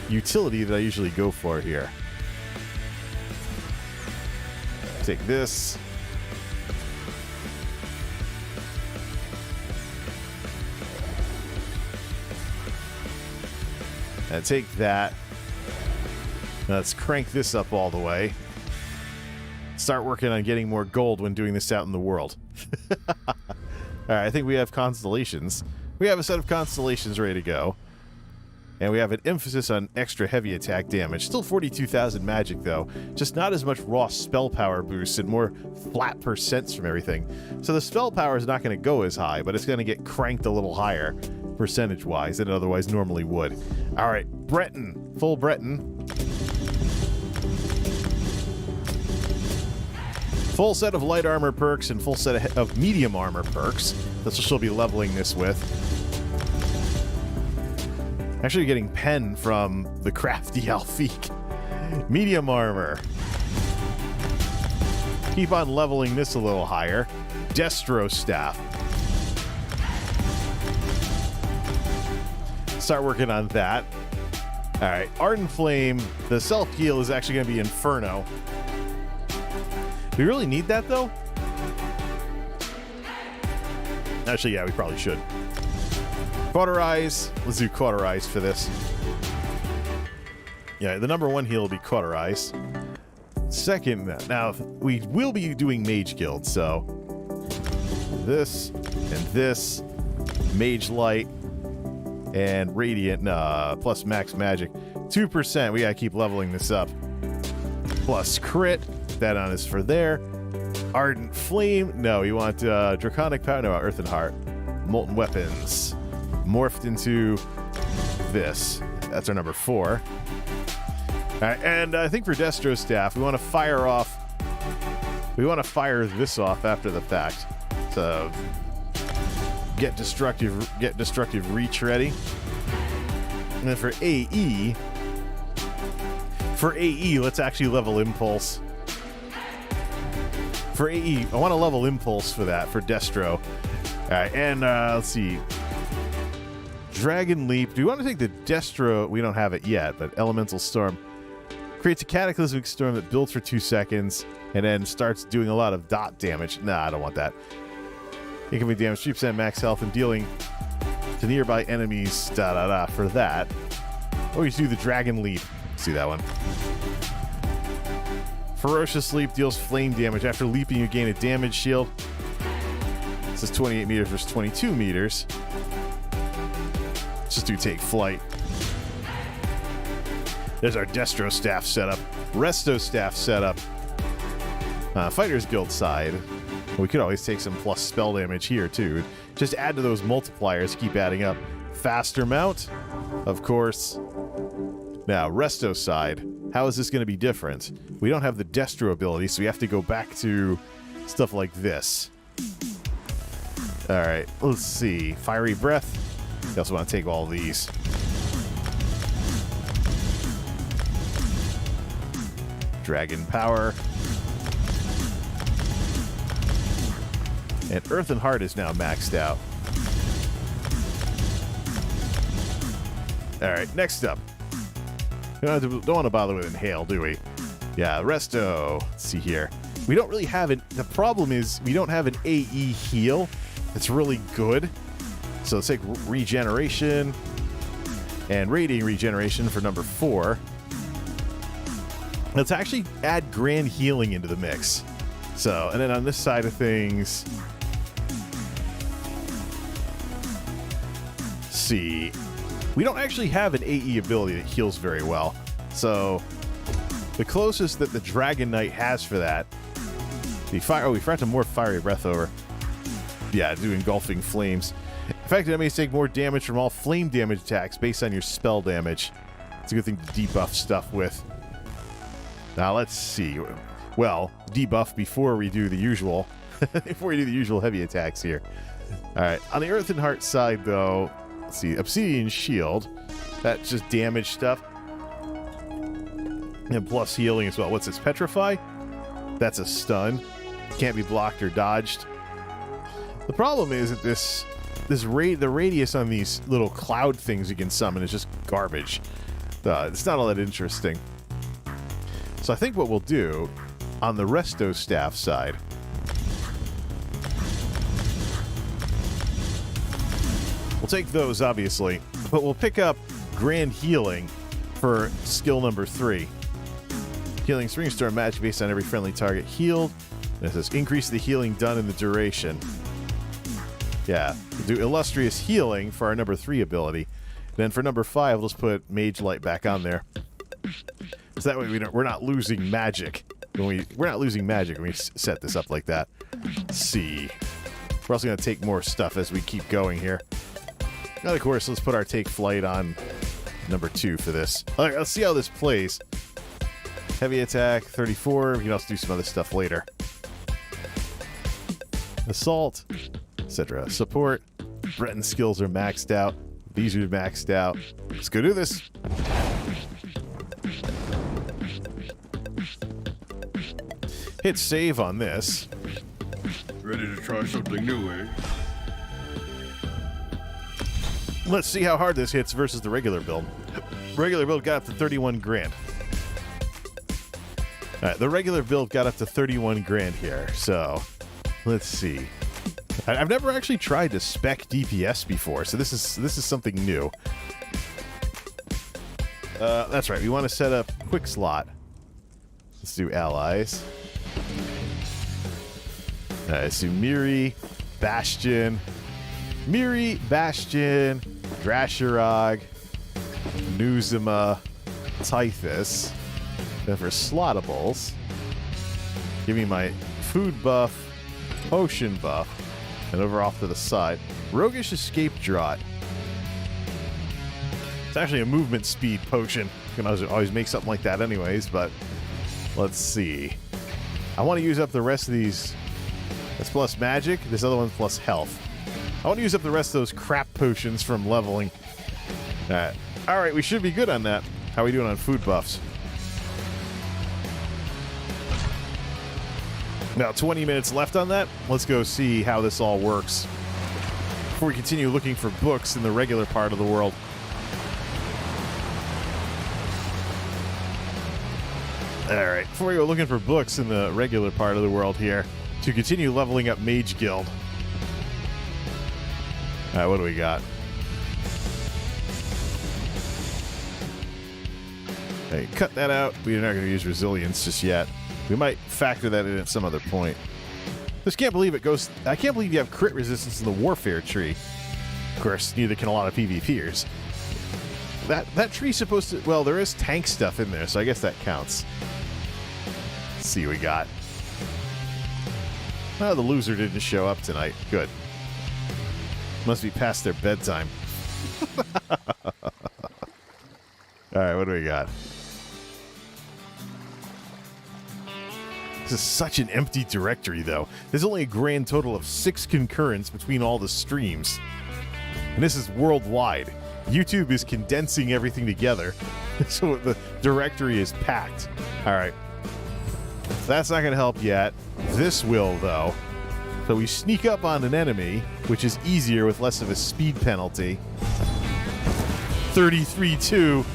Speaker 2: utility that I usually go for here. Take this. And take that. Let's crank this up all the way. Start working on getting more gold when doing this out in the world. All right, I think we have constellations. We have a set of constellations ready to go. And we have an emphasis on extra heavy attack damage. Still 42,000 magic, though. Just not as much raw spell power boosts and more flat percents from everything. So the spell power is not going to go as high, but it's going to get cranked a little higher percentage-wise than it otherwise normally would. All right, Breton. Full Breton. Full set of light armor perks and full set of medium armor perks. That's what she'll be leveling this with. Actually getting pen from the crafty Alfique. Medium armor. Keep on leveling this a little higher. Destro staff. Start working on that. All right, Ardent Flame. The self-heal is actually going to be Inferno. Do we really need that, though? Actually, yeah, we probably should. Cauterize. Let's do Cauterize for this. Yeah, the number 1 heal will be Cauterize. Second, now we will be doing Mage Guild, so this and this, Mage Light, and Radiant, plus Max Magic. 2%, we gotta keep leveling this up. Plus Crit, that on is for there. Ardent Flame, no, you want Draconic Power, no, Earthen Heart. Molten Weapons, morphed into this. That's our number 4. All right, and I think for Destro Staff, we want to fire this off after the fact. So get destructive reach ready. And then for AE, let's actually level Impulse. For AE, I want to level Impulse for that, for Destro. All right, and let's see. Dragon Leap. Do we want to take the Destro? We don't have it yet, but Elemental Storm. Creates a cataclysmic storm that builds for 2 seconds and then starts doing a lot of dot damage. Nah, I don't want that. Incoming damage, 3% max health, and dealing to nearby enemies, for that. Oh, you do the Dragon Leap. See that one. Ferocious Leap deals flame damage. After leaping, you gain a damage shield. This is 28 meters versus 22 meters. Let's just do Take Flight. There's our Destro Staff setup. Resto Staff setup. Fighters Guild side. We could always take some plus spell damage here, too. Just add to those multipliers, keep adding up. Faster mount, of course. Now, Resto side. How is this going to be different? We don't have the Destro ability, so we have to go back to stuff like this. All right, let's see. Fiery Breath. You also want to take all these. Dragon Power. And Earthen Heart is now maxed out. Alright, next up. We don't want to bother with Inhale, do we? Yeah, Resto. Let's see here. We don't really have it. The problem is we don't have an AE heal that's really good. So let's take Regeneration and Radiant Regeneration for number 4. Let's actually add Grand Healing into the mix. So, and then on this side of things, see, we don't actually have an AE ability that heals very well. So, the closest that the Dragon Knight has for that, we forgot to morph Fiery Breath over. Yeah, do Engulfing Flames. Affected enemies take more damage from all flame damage attacks based on your spell damage. It's a good thing to debuff stuff with. Now let's see. Well, debuff before we do the usual, heavy attacks here. All right. On the Earthen Heart side, though, let's see. Obsidian Shield. That's just damage stuff. And plus healing as well. What's this? Petrify? That's a stun. Can't be blocked or dodged. The problem is that the radius on these little cloud things you can summon is just garbage. It's not all that interesting. So I think what we'll do on the Resto Staff side, we'll take those, obviously, but we'll pick up Grand Healing for skill number 3. Healing Spring Storm magic based on every friendly target healed. And it says increase the healing done in the duration. Yeah, we'll do Illustrious Healing for our number 3 ability. Then for number 5, let's put Mage Light back on there. So that way we're not losing magic. We're not losing magic when we set this up like that. Let's see. We're also going to take more stuff as we keep going here. And of course, let's put our Take Flight on number 2 for this. All right, let's see how this plays. Heavy attack, 34. We can also do some other stuff later. Assault, etc. Support. Breton's skills are maxed out. These are maxed out. Let's go do this. Hit save on this.
Speaker 5: Ready to try something new, eh?
Speaker 2: Let's see how hard this hits versus the regular build. Regular build got up to 31 grand. All right, the regular build got up to 31 grand here. So, let's see. I've never actually tried to spec DPS before, so this is something new. That's right. We want to set up quick slot. Let's do allies. Let's do Miri, Bastion, Drashirog, Nuzuma, Typhus. Then for slottables, give me my food buff, potion buff, and over off to the side. Roguish Escape Draught. It's actually a movement speed potion. You can always make something like that anyways, but let's see. I want to use up the rest of these. That's plus magic. This other one's plus health. I want to use up the rest of those crap potions from leveling. All right, we should be good on that. How are we doing on food buffs? Now, 20 minutes left on that. Let's go see how this all works before we continue looking for books in the regular part of the world. All right, before we go looking for books in the regular part of the world here, to continue leveling up Mage Guild. All right, what do we got? Hey, cut that out. We're not going to use resilience just yet. We might factor that in at some other point. Just can't believe it goes. I can't believe you have crit resistance in the warfare tree. Of course, neither can a lot of PvPers. That tree's supposed to. Well, there is tank stuff in there, so I guess that counts. Let's see what we got. Oh, the loser didn't show up tonight. Good. Must be past their bedtime. All right, what do we got? This is such an empty directory, though. There's only a grand total of 6 concurrents between all the streams. And this is worldwide. YouTube is condensing everything together, so the directory is packed. All right. That's not going to help yet. This will, though. So we sneak up on an enemy, which is easier with less of a speed penalty. 33-2.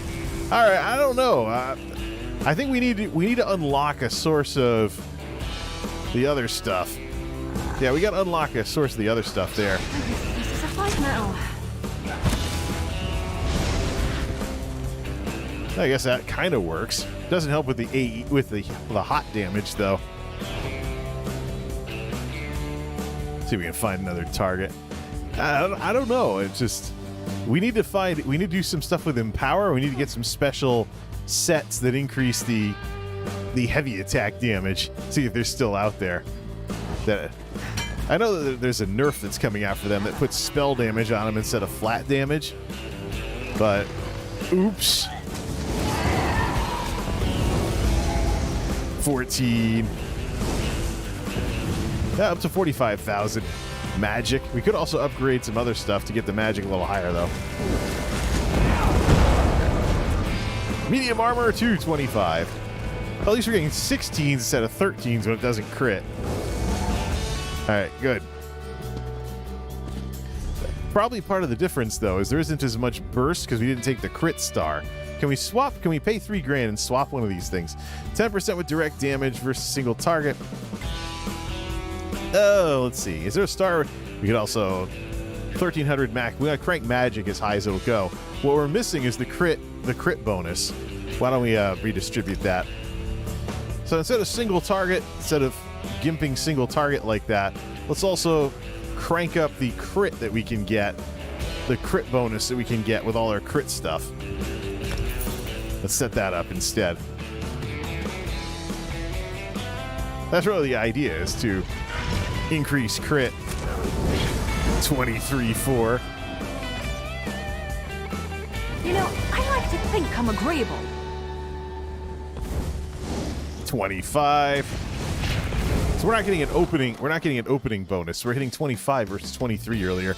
Speaker 2: All right, I don't know. I think we need to unlock a source of the other stuff. Yeah, we got to unlock a source of the other stuff there.
Speaker 3: This is a fight now.
Speaker 2: I guess that kind of works. Doesn't help with the AE, with the hot damage though. See if we can find another target. I don't know. It's just we need to do some stuff with Empower. We need to get some special sets that increase the heavy attack damage. See if they're still out there. I know that there's a nerf that's coming out for them that puts spell damage on them instead of flat damage. But oops. 14. Yeah, up to 45,000 magic. We could also upgrade some other stuff to get the magic a little higher, though. Medium armor, 225. At least we're getting 16s instead of 13s when it doesn't crit. All right, good. Probably part of the difference, though, is there isn't as much burst because we didn't take the crit star. Can we swap? Can we pay 3 grand and swap one of these things? 10% with direct damage versus single target. Oh, let's see. Is there a star? We could also 1,300 mac. We gotta crank magic as high as it'll go. What we're missing is the crit bonus. Why don't we redistribute that? So instead of single target, instead of gimping single target like that, let's also crank up the crit that we can get, the crit bonus that we can get with all our crit stuff. Let's set that up instead. That's really the idea, is to increase crit. 23-4.
Speaker 3: You know, I like to think I'm agreeable.
Speaker 2: 25. So we're not getting an opening. We're not getting an opening bonus. We're hitting 25 versus 23 earlier.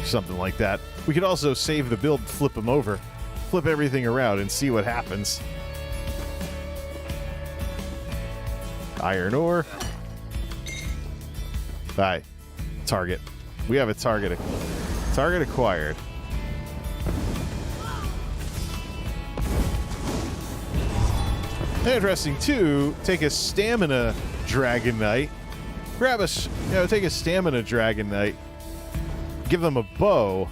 Speaker 2: Something like that. We could also save the build, flip them over, flip everything around, and see what happens. Iron ore. All right. Target. We have a target. Target acquired. Interesting too. Take a stamina Dragon Knight. Grab a, take a stamina Dragon Knight. Give them a bow.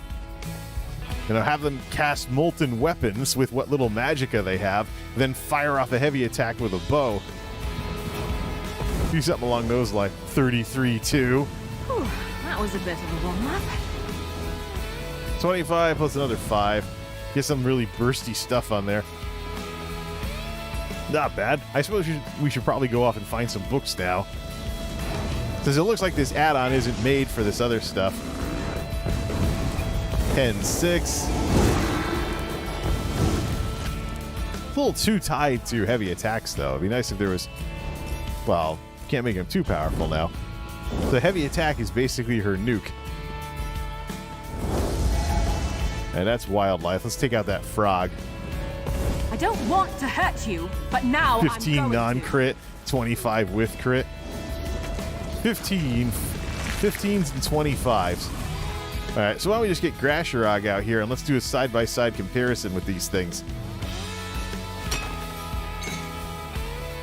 Speaker 2: Have them cast molten weapons with what little magicka they have. Then fire off a heavy attack with a bow. Do something along those lines. 33-2.
Speaker 3: Whew, that was a bit of a warm-up.
Speaker 2: 25 plus another 5. Get some really bursty stuff on there. Not bad. I suppose we should probably go off and find some books now. Since it looks like this add-on isn't made for this other stuff. 10-6. A little too tied to heavy attacks, though. It'd be nice if there was... Well, can't make him too powerful now. The heavy attack is basically her nuke. And that's wildlife. Let's take out that frog.
Speaker 3: I don't want to hurt you, but now
Speaker 2: 15
Speaker 3: I'm going
Speaker 2: non-crit, 25 with crit. 15s and 25s. All right, so why don't we just get Grasherog out here and let's do a side-by-side comparison with these things.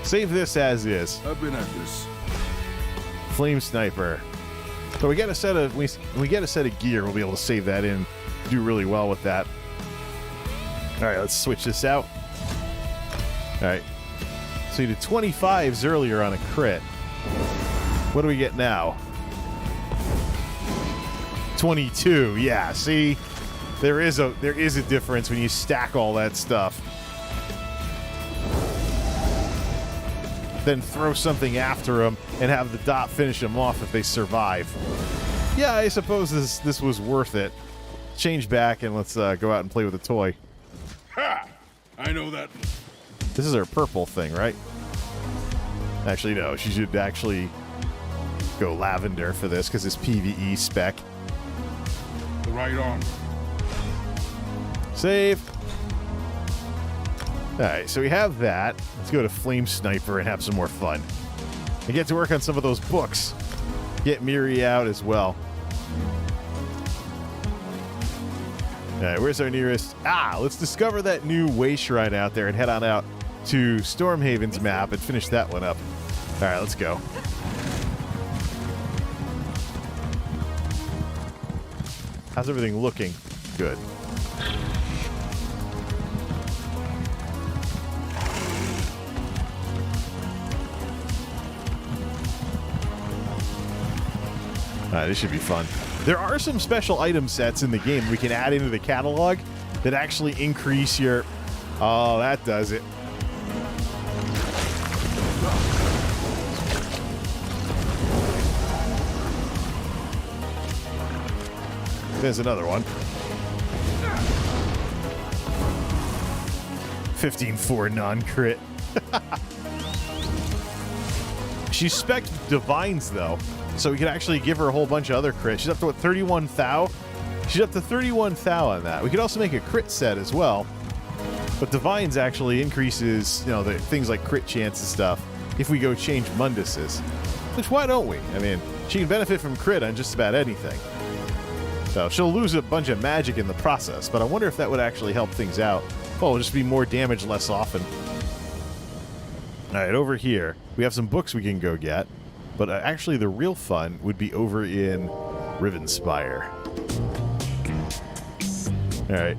Speaker 2: Save this as is.
Speaker 5: I've been at this.
Speaker 2: Flame Sniper. So we get a set of we get a set of gear, we'll be able to save that in. Do really well with that. All right, let's switch this out. All right. So you did 25s earlier on a crit. What do we get now? 22. Yeah, see? There is a difference when you stack all that stuff. Then throw something after them and have the dot finish them off if they survive. Yeah, I suppose this was worth it. Change back and let's go out and play with a toy.
Speaker 5: Ha! I know that.
Speaker 2: This is her purple thing, right? Actually, no. She should actually go lavender for this because it's PvE spec.
Speaker 5: The right arm.
Speaker 2: Save. Alright, so we have that. Let's go to Flame Sniper and have some more fun. And get to work on some of those books. Get Miri out as well. Alright, where's our nearest? Let's discover that new way shrine out there and head on out to Stormhaven's map and finish that one up. Alright, let's go. How's everything looking? Good. Alright, this should be fun. There are some special item sets in the game we can add into the catalog that actually increase your... Oh, that does it. There's another one. 15-4 non-crit. She's spec'd Divines, though. So we could actually give her a whole bunch of other crits. She's up to, what, 31 thou? She's up to 31 thou on that. We could also make a crit set as well. But Divines actually increases, the things like crit chance and stuff if we go change Mundus's. Which, why don't we? I mean, she can benefit from crit on just about anything. So she'll lose a bunch of magic in the process, but I wonder if that would actually help things out. Oh, it'll just be more damage less often. All right, over here, we have some books we can go get. But actually, the real fun would be over in Rivenspire. Alright.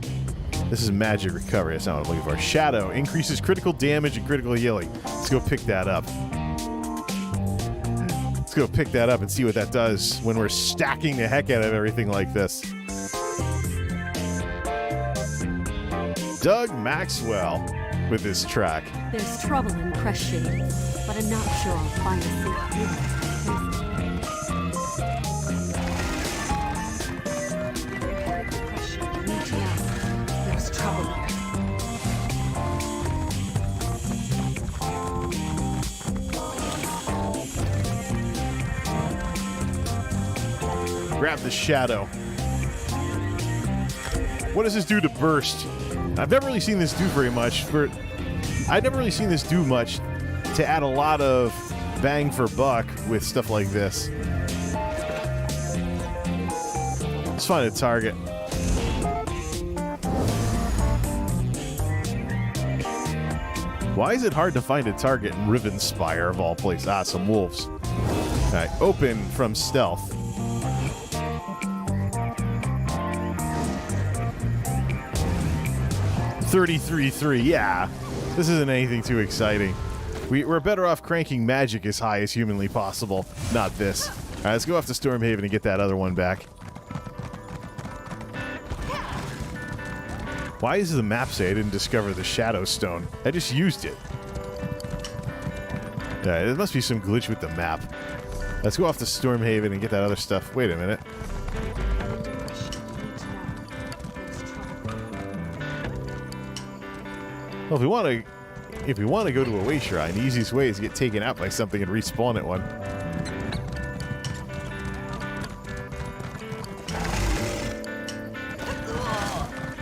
Speaker 2: This is magic recovery. That's not what I'm looking for. Shadow increases critical damage and critical healing. Let's go pick that up. Let's go pick that up and see what that does when we're stacking the heck out of everything like this. Doug Maxwell with this track.
Speaker 3: There's trouble in Creshshade, but I'm not sure I'll find a safe place. There's trouble there.
Speaker 2: Grab the shadow. What does this do to burst? I've never really seen this do very much. I've never really seen this do much to add a lot of bang for buck with stuff like this. Let's find a target. Why is it hard to find a target in Rivenspire of all places? Ah, some wolves. All right, open from stealth. $33,300. Yeah, this isn't anything too exciting. We're better off cranking magic as high as humanly possible, not this. All right, let's go off to Stormhaven and get that other one back. Why does the map say I didn't discover the Shadow Stone? I just used it. Yeah, there must be some glitch with the map. Let's go off to Stormhaven and get that other stuff. Wait a minute. Well, if we want to go to a way shrine, the easiest way is to get taken out by something and respawn at one.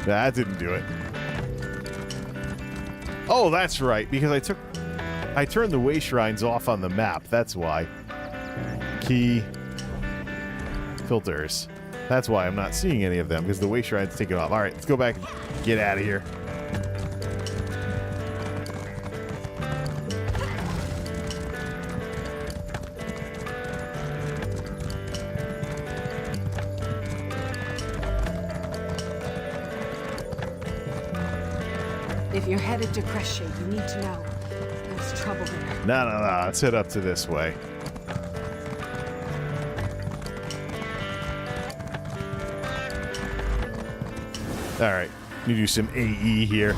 Speaker 2: That didn't do it. Oh, that's right, because I turned the way shrines off on the map. That's why. Key filters. That's why I'm not seeing any of them, because the way shrine's taken off. All right, let's go back and get out of here.
Speaker 6: If you're headed to Crescia, you need to know there's trouble there.
Speaker 2: No. Let's head up to this way. All right. You do some AE here.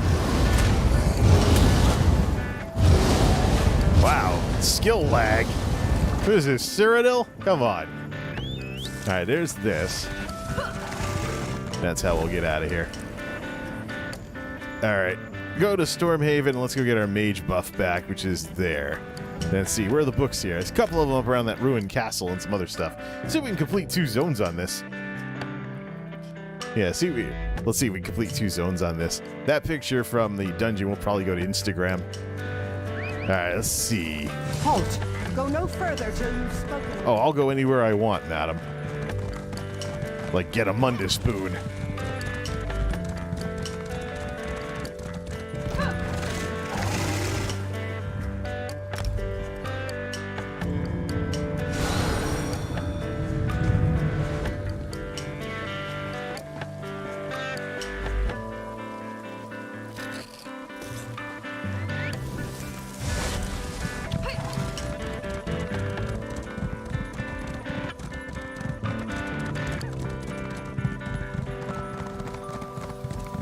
Speaker 2: Wow. Skill lag. What is this, Cyrodiil? Come on. All right, there's this. That's how we'll get out of here. All right. Go to Stormhaven and let's go get our mage buff back, which is there. Let's see, where are the books here? There's a couple of them up around that ruined castle and some other stuff. Let's see if we can complete 2 zones on this. Yeah, let's see if we can complete 2 zones on this. That picture from the dungeon will probably go to Instagram. All right, let's see.
Speaker 6: Halt! Go no further till you've spoken.
Speaker 2: Oh, I'll go anywhere I want, madam. Like get a Mundus boon.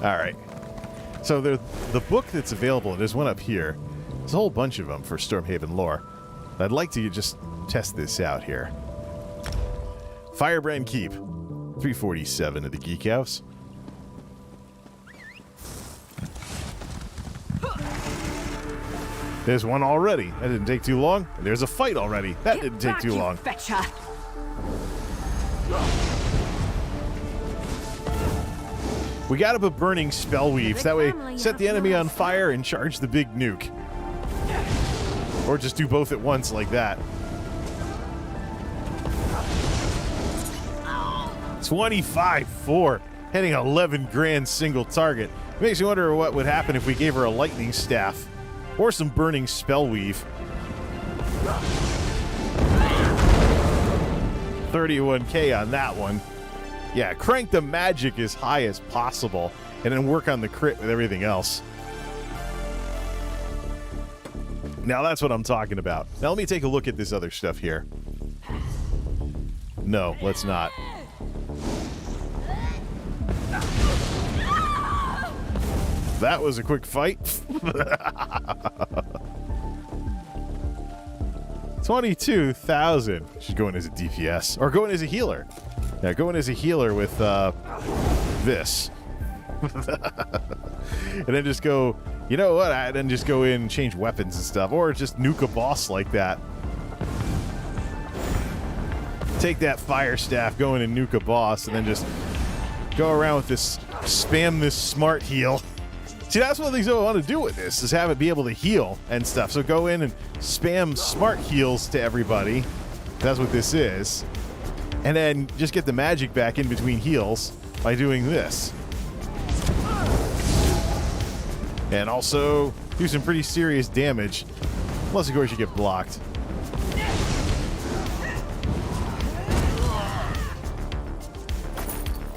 Speaker 2: All right. So the book that's available, there's one up here. There's a whole bunch of them for Stormhaven lore. I'd like to just test this out here. Firebrand Keep. 347 at the Geek House. There's one already. That didn't take too long. And there's a fight already. That didn't take too long.
Speaker 3: Fetcher.
Speaker 2: We got up a burning spell weaves. That way, set the enemy on fire and charge the big nuke. Or just do both at once like that. 25-4. Hitting 11 grand single target. Makes me wonder what would happen if we gave her a lightning staff. Or some burning spell weave. 31K on that one. Yeah, crank the magic as high as possible, and then work on the crit with everything else. Now that's what I'm talking about. Now let me take a look at this other stuff here. No, let's not. That was a quick fight. 22,000. She's going as a DPS. Or going as a healer. Yeah, going as a healer with this. And then just go, you know what? And then just go in and change weapons and stuff. Or just nuke a boss like that. Take that fire staff, go in and nuke a boss, and then just go around with this, spam this smart heal. See, that's one of the things I want to do with this, is have it be able to heal and stuff. So go in and spam smart heals to everybody. That's what this is. And then just get the magic back in between heals by doing this. And also do some pretty serious damage. Unless, of course, you get blocked.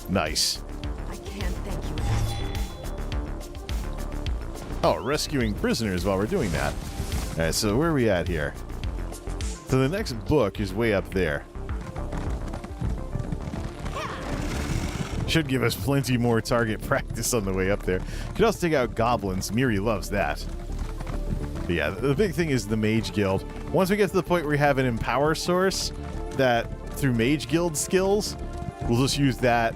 Speaker 2: Nice.
Speaker 6: I can't thank you enough.
Speaker 2: Oh, rescuing prisoners while we're doing that. All right, so where are we at here? So the next book is way up there. Should give us plenty more target practice on the way up there. Could also take out goblins. Miri loves that. But yeah, the big thing is the Mage Guild. Once we get to the point where we have an Empower source, that through Mage Guild skills, we'll just use that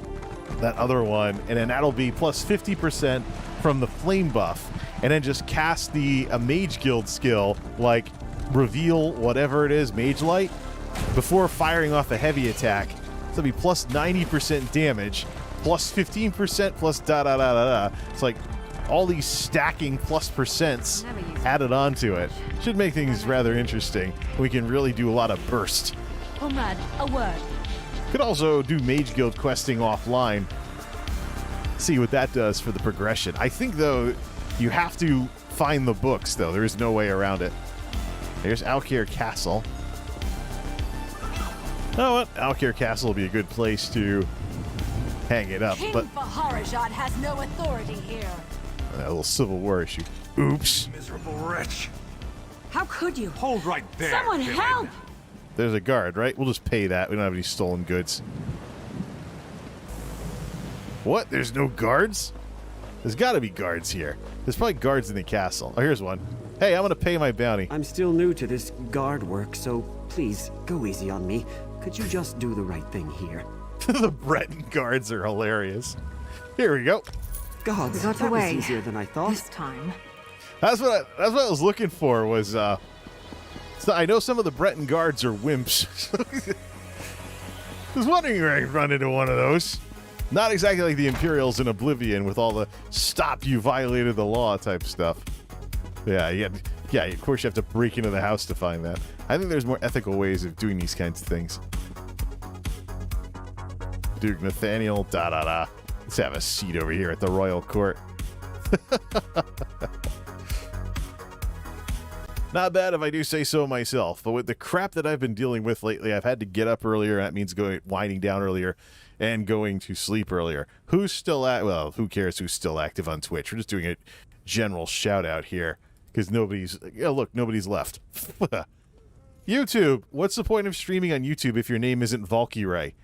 Speaker 2: other one, and then that'll be plus 50% from the Flame buff. And then just cast the Mage Guild skill, like reveal whatever it is, Mage Light, before firing off a heavy attack. So it'll be plus 90% damage, plus 15% plus da-da-da-da-da. It's like all these stacking plus percents added onto it. Should make things rather interesting. We can really do a lot of burst.
Speaker 3: Comrade, a word.
Speaker 2: Could also do Mage Guild questing offline. See what that does for the progression. I think, though, you have to find the books, though. There is no way around it. There's Alkir Castle. Oh, what? Alkir Castle will be a good place to hang it up.
Speaker 6: King
Speaker 2: But
Speaker 6: Fyrdragon has no authority here.
Speaker 2: a little Civil War issue. Oops.
Speaker 5: Miserable wretch.
Speaker 6: How could you?
Speaker 5: Hold right there.
Speaker 6: Someone
Speaker 5: villain.
Speaker 6: help!
Speaker 2: There's a guard, right? We'll just pay that. We don't have any stolen goods. What? There's no guards? There's got to be guards here. There's probably guards in the castle. Oh, here's one. Hey, I'm going to pay my bounty.
Speaker 4: I'm still new to this guard work, so please go easy on me. Could you just do the right thing here?
Speaker 2: The Breton guards are hilarious. Here we go.
Speaker 4: Gods,
Speaker 3: We got
Speaker 4: that was
Speaker 3: away.
Speaker 4: easier than I thought.
Speaker 3: This time.
Speaker 2: That's what I was looking for was, so I know some of the Breton guards are wimps. I was wondering where I could run into one of those. Not exactly like the Imperials in Oblivion with all the stop you violated the law type stuff. Yeah, of course you have to break into the house to find that. I think there's more ethical ways of doing these kinds of things. Duke Nathaniel, da-da-da. Let's have a seat over here at the royal court. Not bad if I do say so myself, but with the crap that I've been dealing with lately, I've had to get up earlier. That means winding down earlier and going to sleep earlier. Who's still well, who cares who's still active on Twitch? We're just doing a general shout out here because nobody's left. YouTube, what's the point of streaming on YouTube if your name isn't Valkyrie?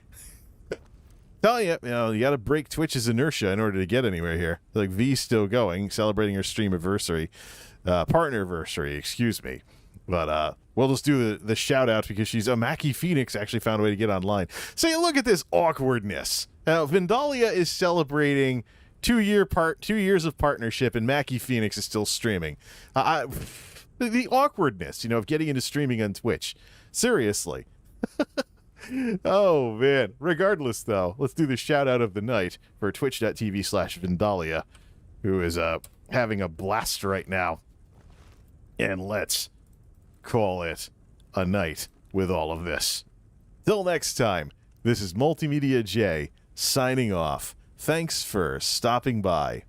Speaker 2: Tell you, you got to break Twitch's inertia in order to get anywhere here. Like V's still going, celebrating her stream anniversary. Partnerversary, excuse me. But we'll just do the shout out because she's Mackie Phoenix actually found a way to get online. See, look at this awkwardness. Now, Vindalia is celebrating 2 years of partnership, and Mackie Phoenix is still streaming. The awkwardness, of getting into streaming on Twitch. Seriously. Oh, man. Regardless, though, let's do the shout out of the night for twitch.tv/Vindalia, who is having a blast right now. And let's call it a night with all of this. Till next time, this is MultimediaJay signing off. Thanks for stopping by.